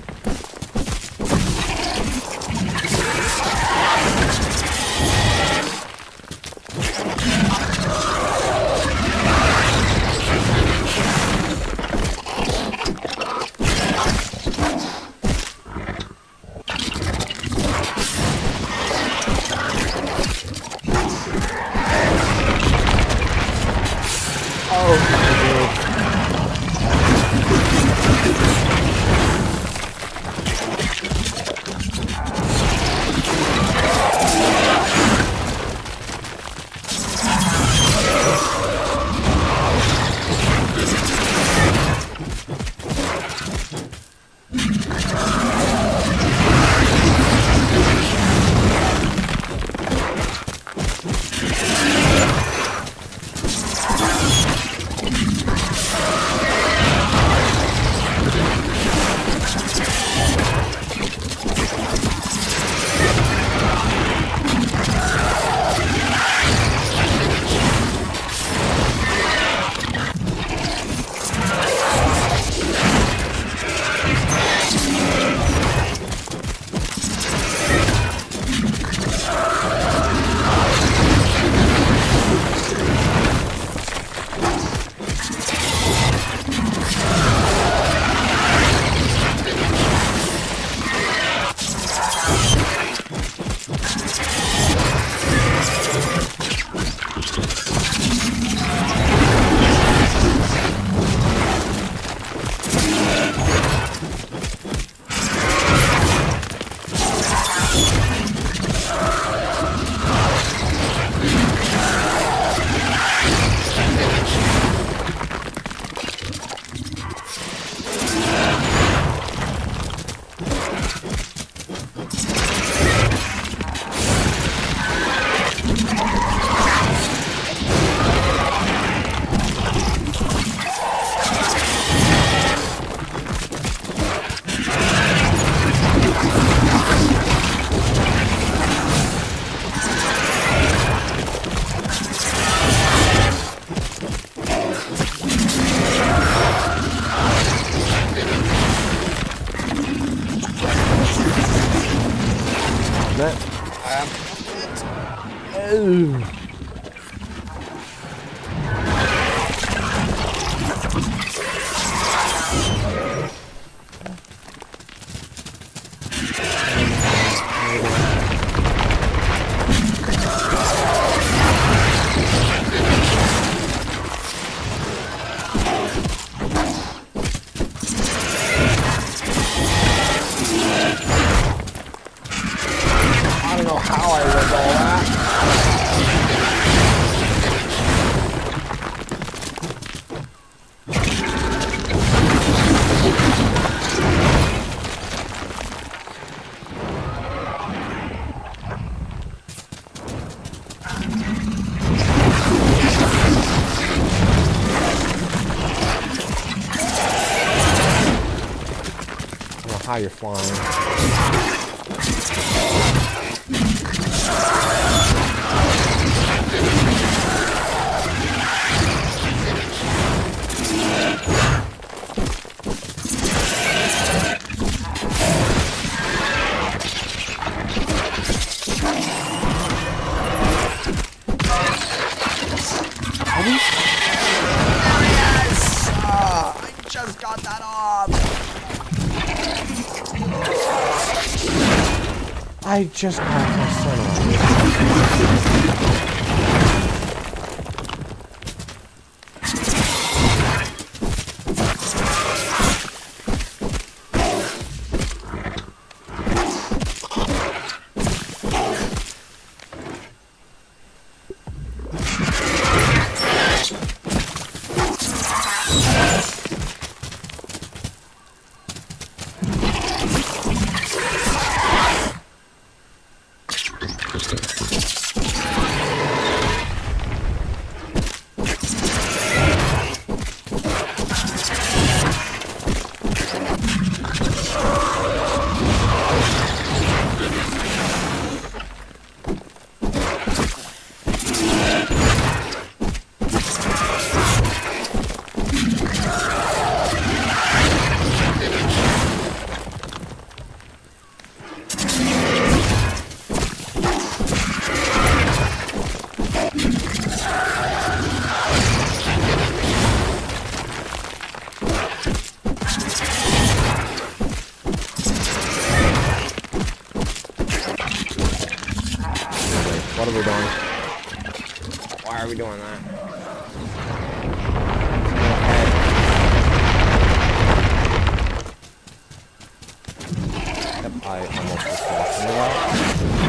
How you're flying. Yes! I just got that off! I just got my son on. What are we doing? Why are we doing that? Yep, I almost just walked into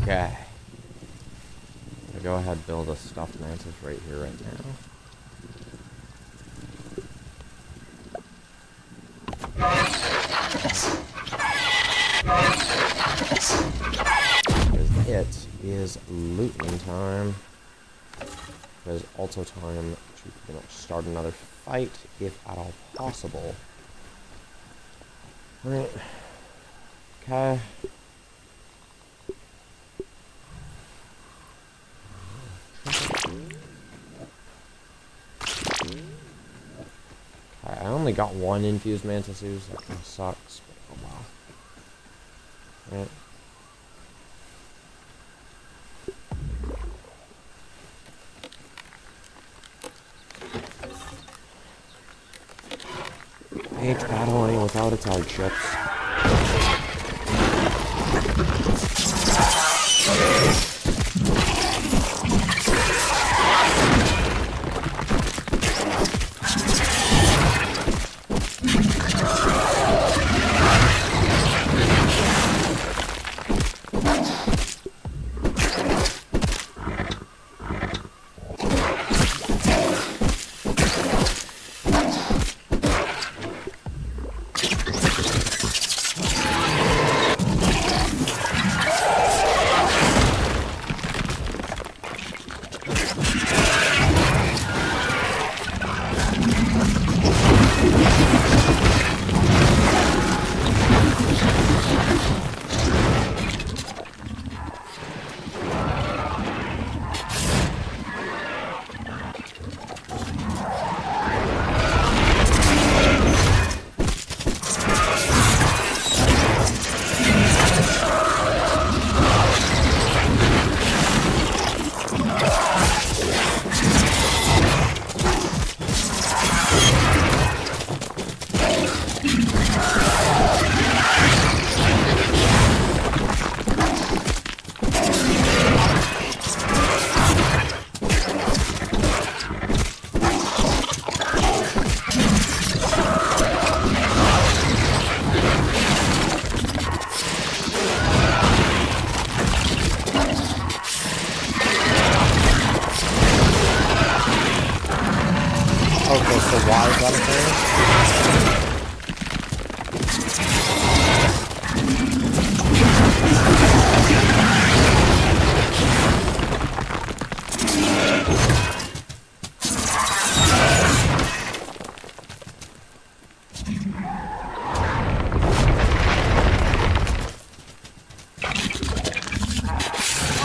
Okay. I'll go ahead and build a stuffed mantis right here, right now. Because it is looting time. It is also time to start another fight, if at all possible. Alright. Okay. I only got one infused mantis ooze. That kind of sucks. But oh wow. Right. I hate battling without its hardships. Okay, so why is that a thing?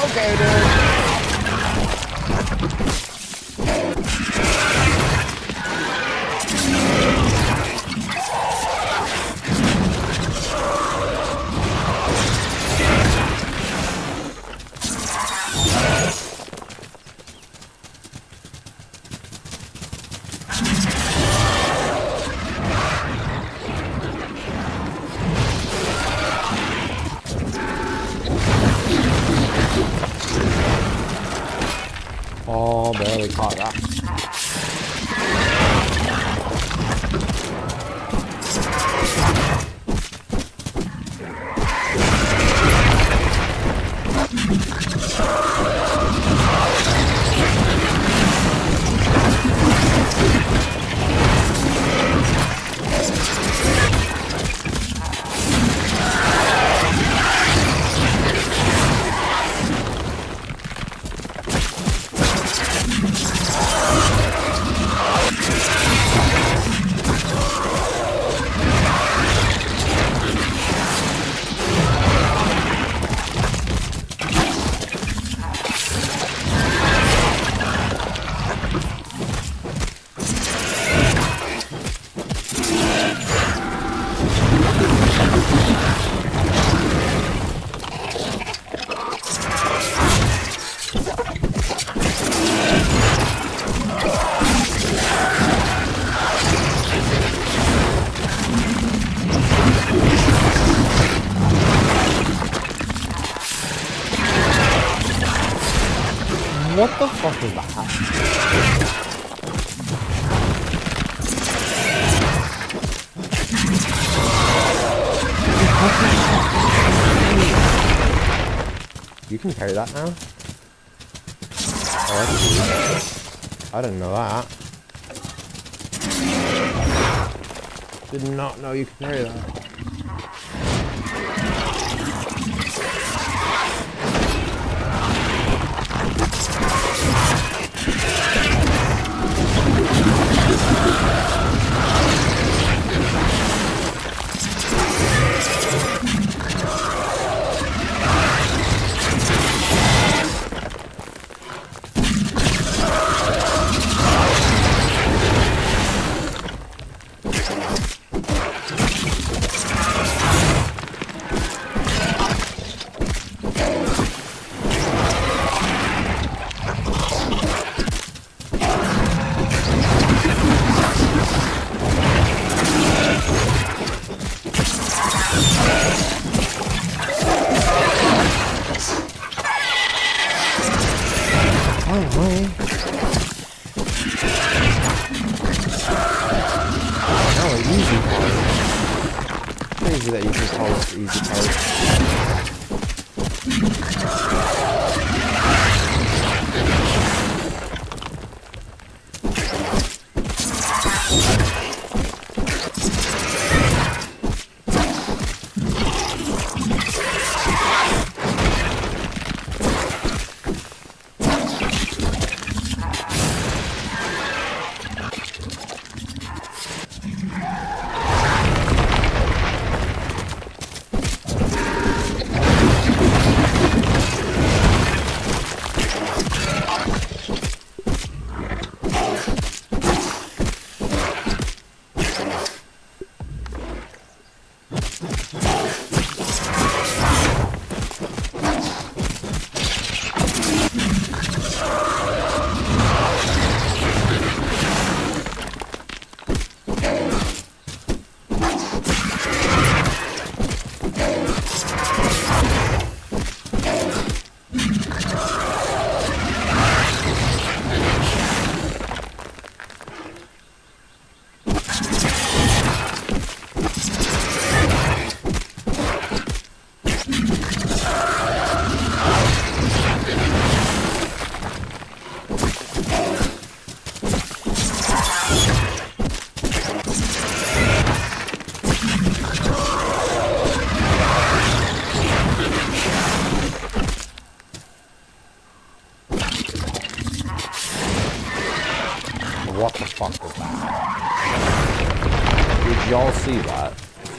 Okay, dude. Oh, barely caught that. What the fuck is that? You can carry that now? Oh, that's cool. I didn't know that. Did not know you could carry that. Crazy that you can call this the easy part. What the fuck was that? Did y'all see that?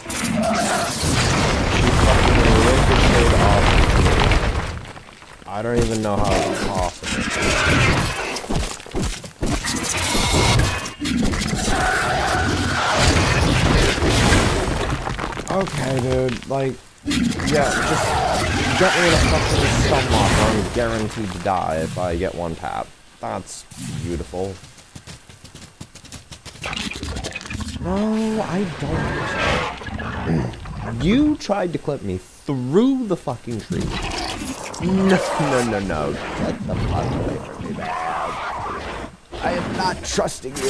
She fucking ricocheted off. I don't even know how it's possible. Okay, dude, like, yeah, just get me in a fucking stun lock or I'm guaranteed to die if I get one tap. That's beautiful. No, I don't. You tried to clip me through the fucking tree. No. Get the fuck away from me, man. I am not trusting you.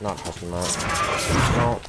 Not trusting that. No.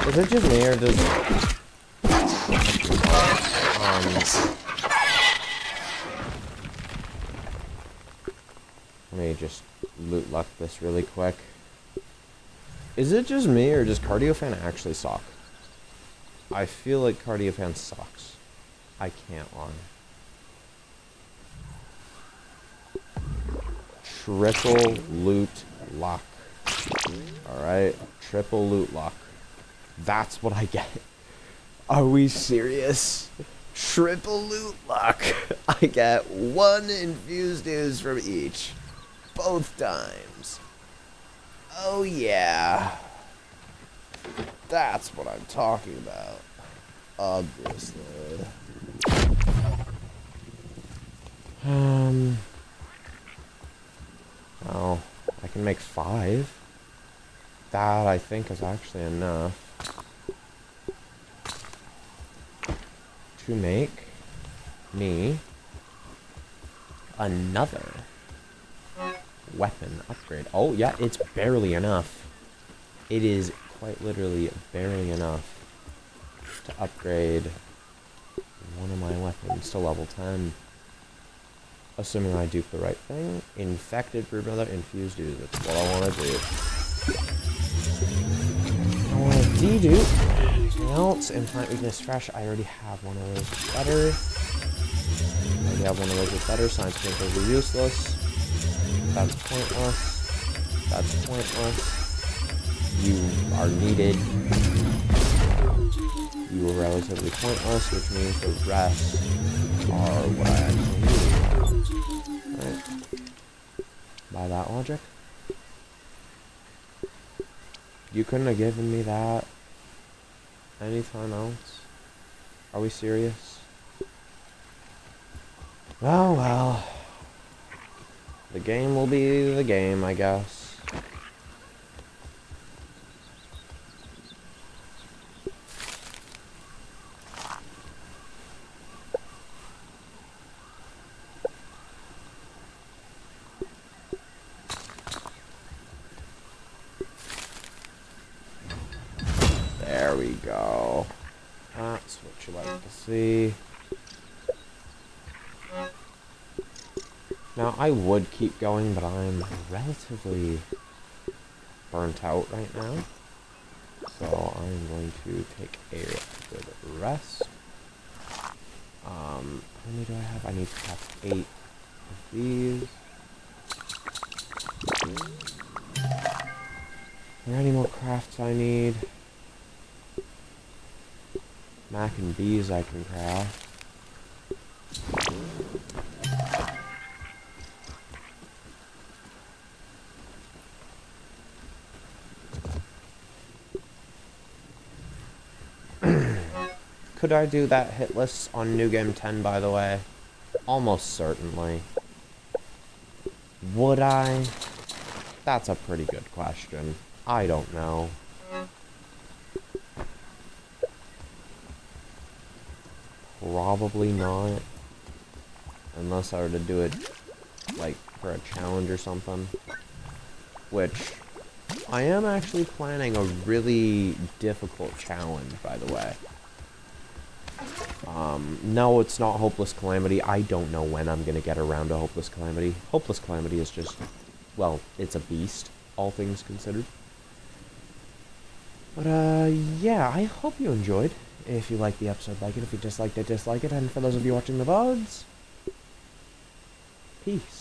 Is it just me or does let me just loot luck this really quick. Is it just me or does Cardiofan actually suck? I feel like Cardiofan sucks. I can't lie. Triple loot luck. Alright, triple loot luck. That's what I get. Are we serious? Triple loot luck. I get 1 infused ooze from each. Both times. Oh yeah. That's what I'm talking about. Obviously. Well, I can make 5. That, I think, is actually enough to make me another weapon upgrade. Oh, yeah, it's barely enough. It is quite literally barely enough to upgrade one of my weapons to level 10. Assuming I do the right thing. Infected brood mother, infused ooze. That's what I want to do. I want to de-dupe. Anything else? Implant weakness fresh. I already have one of those with better. I already have one of those with better. Science chemicals are useless. That's pointless. That's pointless. You are needed. You are relatively pointless, which means the rest are what I actually need. Right. By that logic. You couldn't have given me that anytime else? Are we serious? Oh well. The game will be the game, I guess. go. That's what you like to see. Now, I would keep going, but I'm relatively burnt out right now. So I'm going to take a good rest. How many do I have? I need to have 8 of these. Are there any more crafts I need? Mac and bees I can craft. Could I do that hit list on New Game 10, by the way? Almost certainly. Would I? That's a pretty good question. I don't know. Probably not. Unless I were to do it, like, for a challenge or something. Which, I am actually planning a really difficult challenge, by the way. No, it's not Hopeless Calamity. I don't know when I'm gonna get around to Hopeless Calamity. Hopeless Calamity is just, well, it's a beast, all things considered. But, yeah, I hope you enjoyed. If you liked the episode, like it. If you disliked it, dislike it. And for those of you watching the VODs, peace.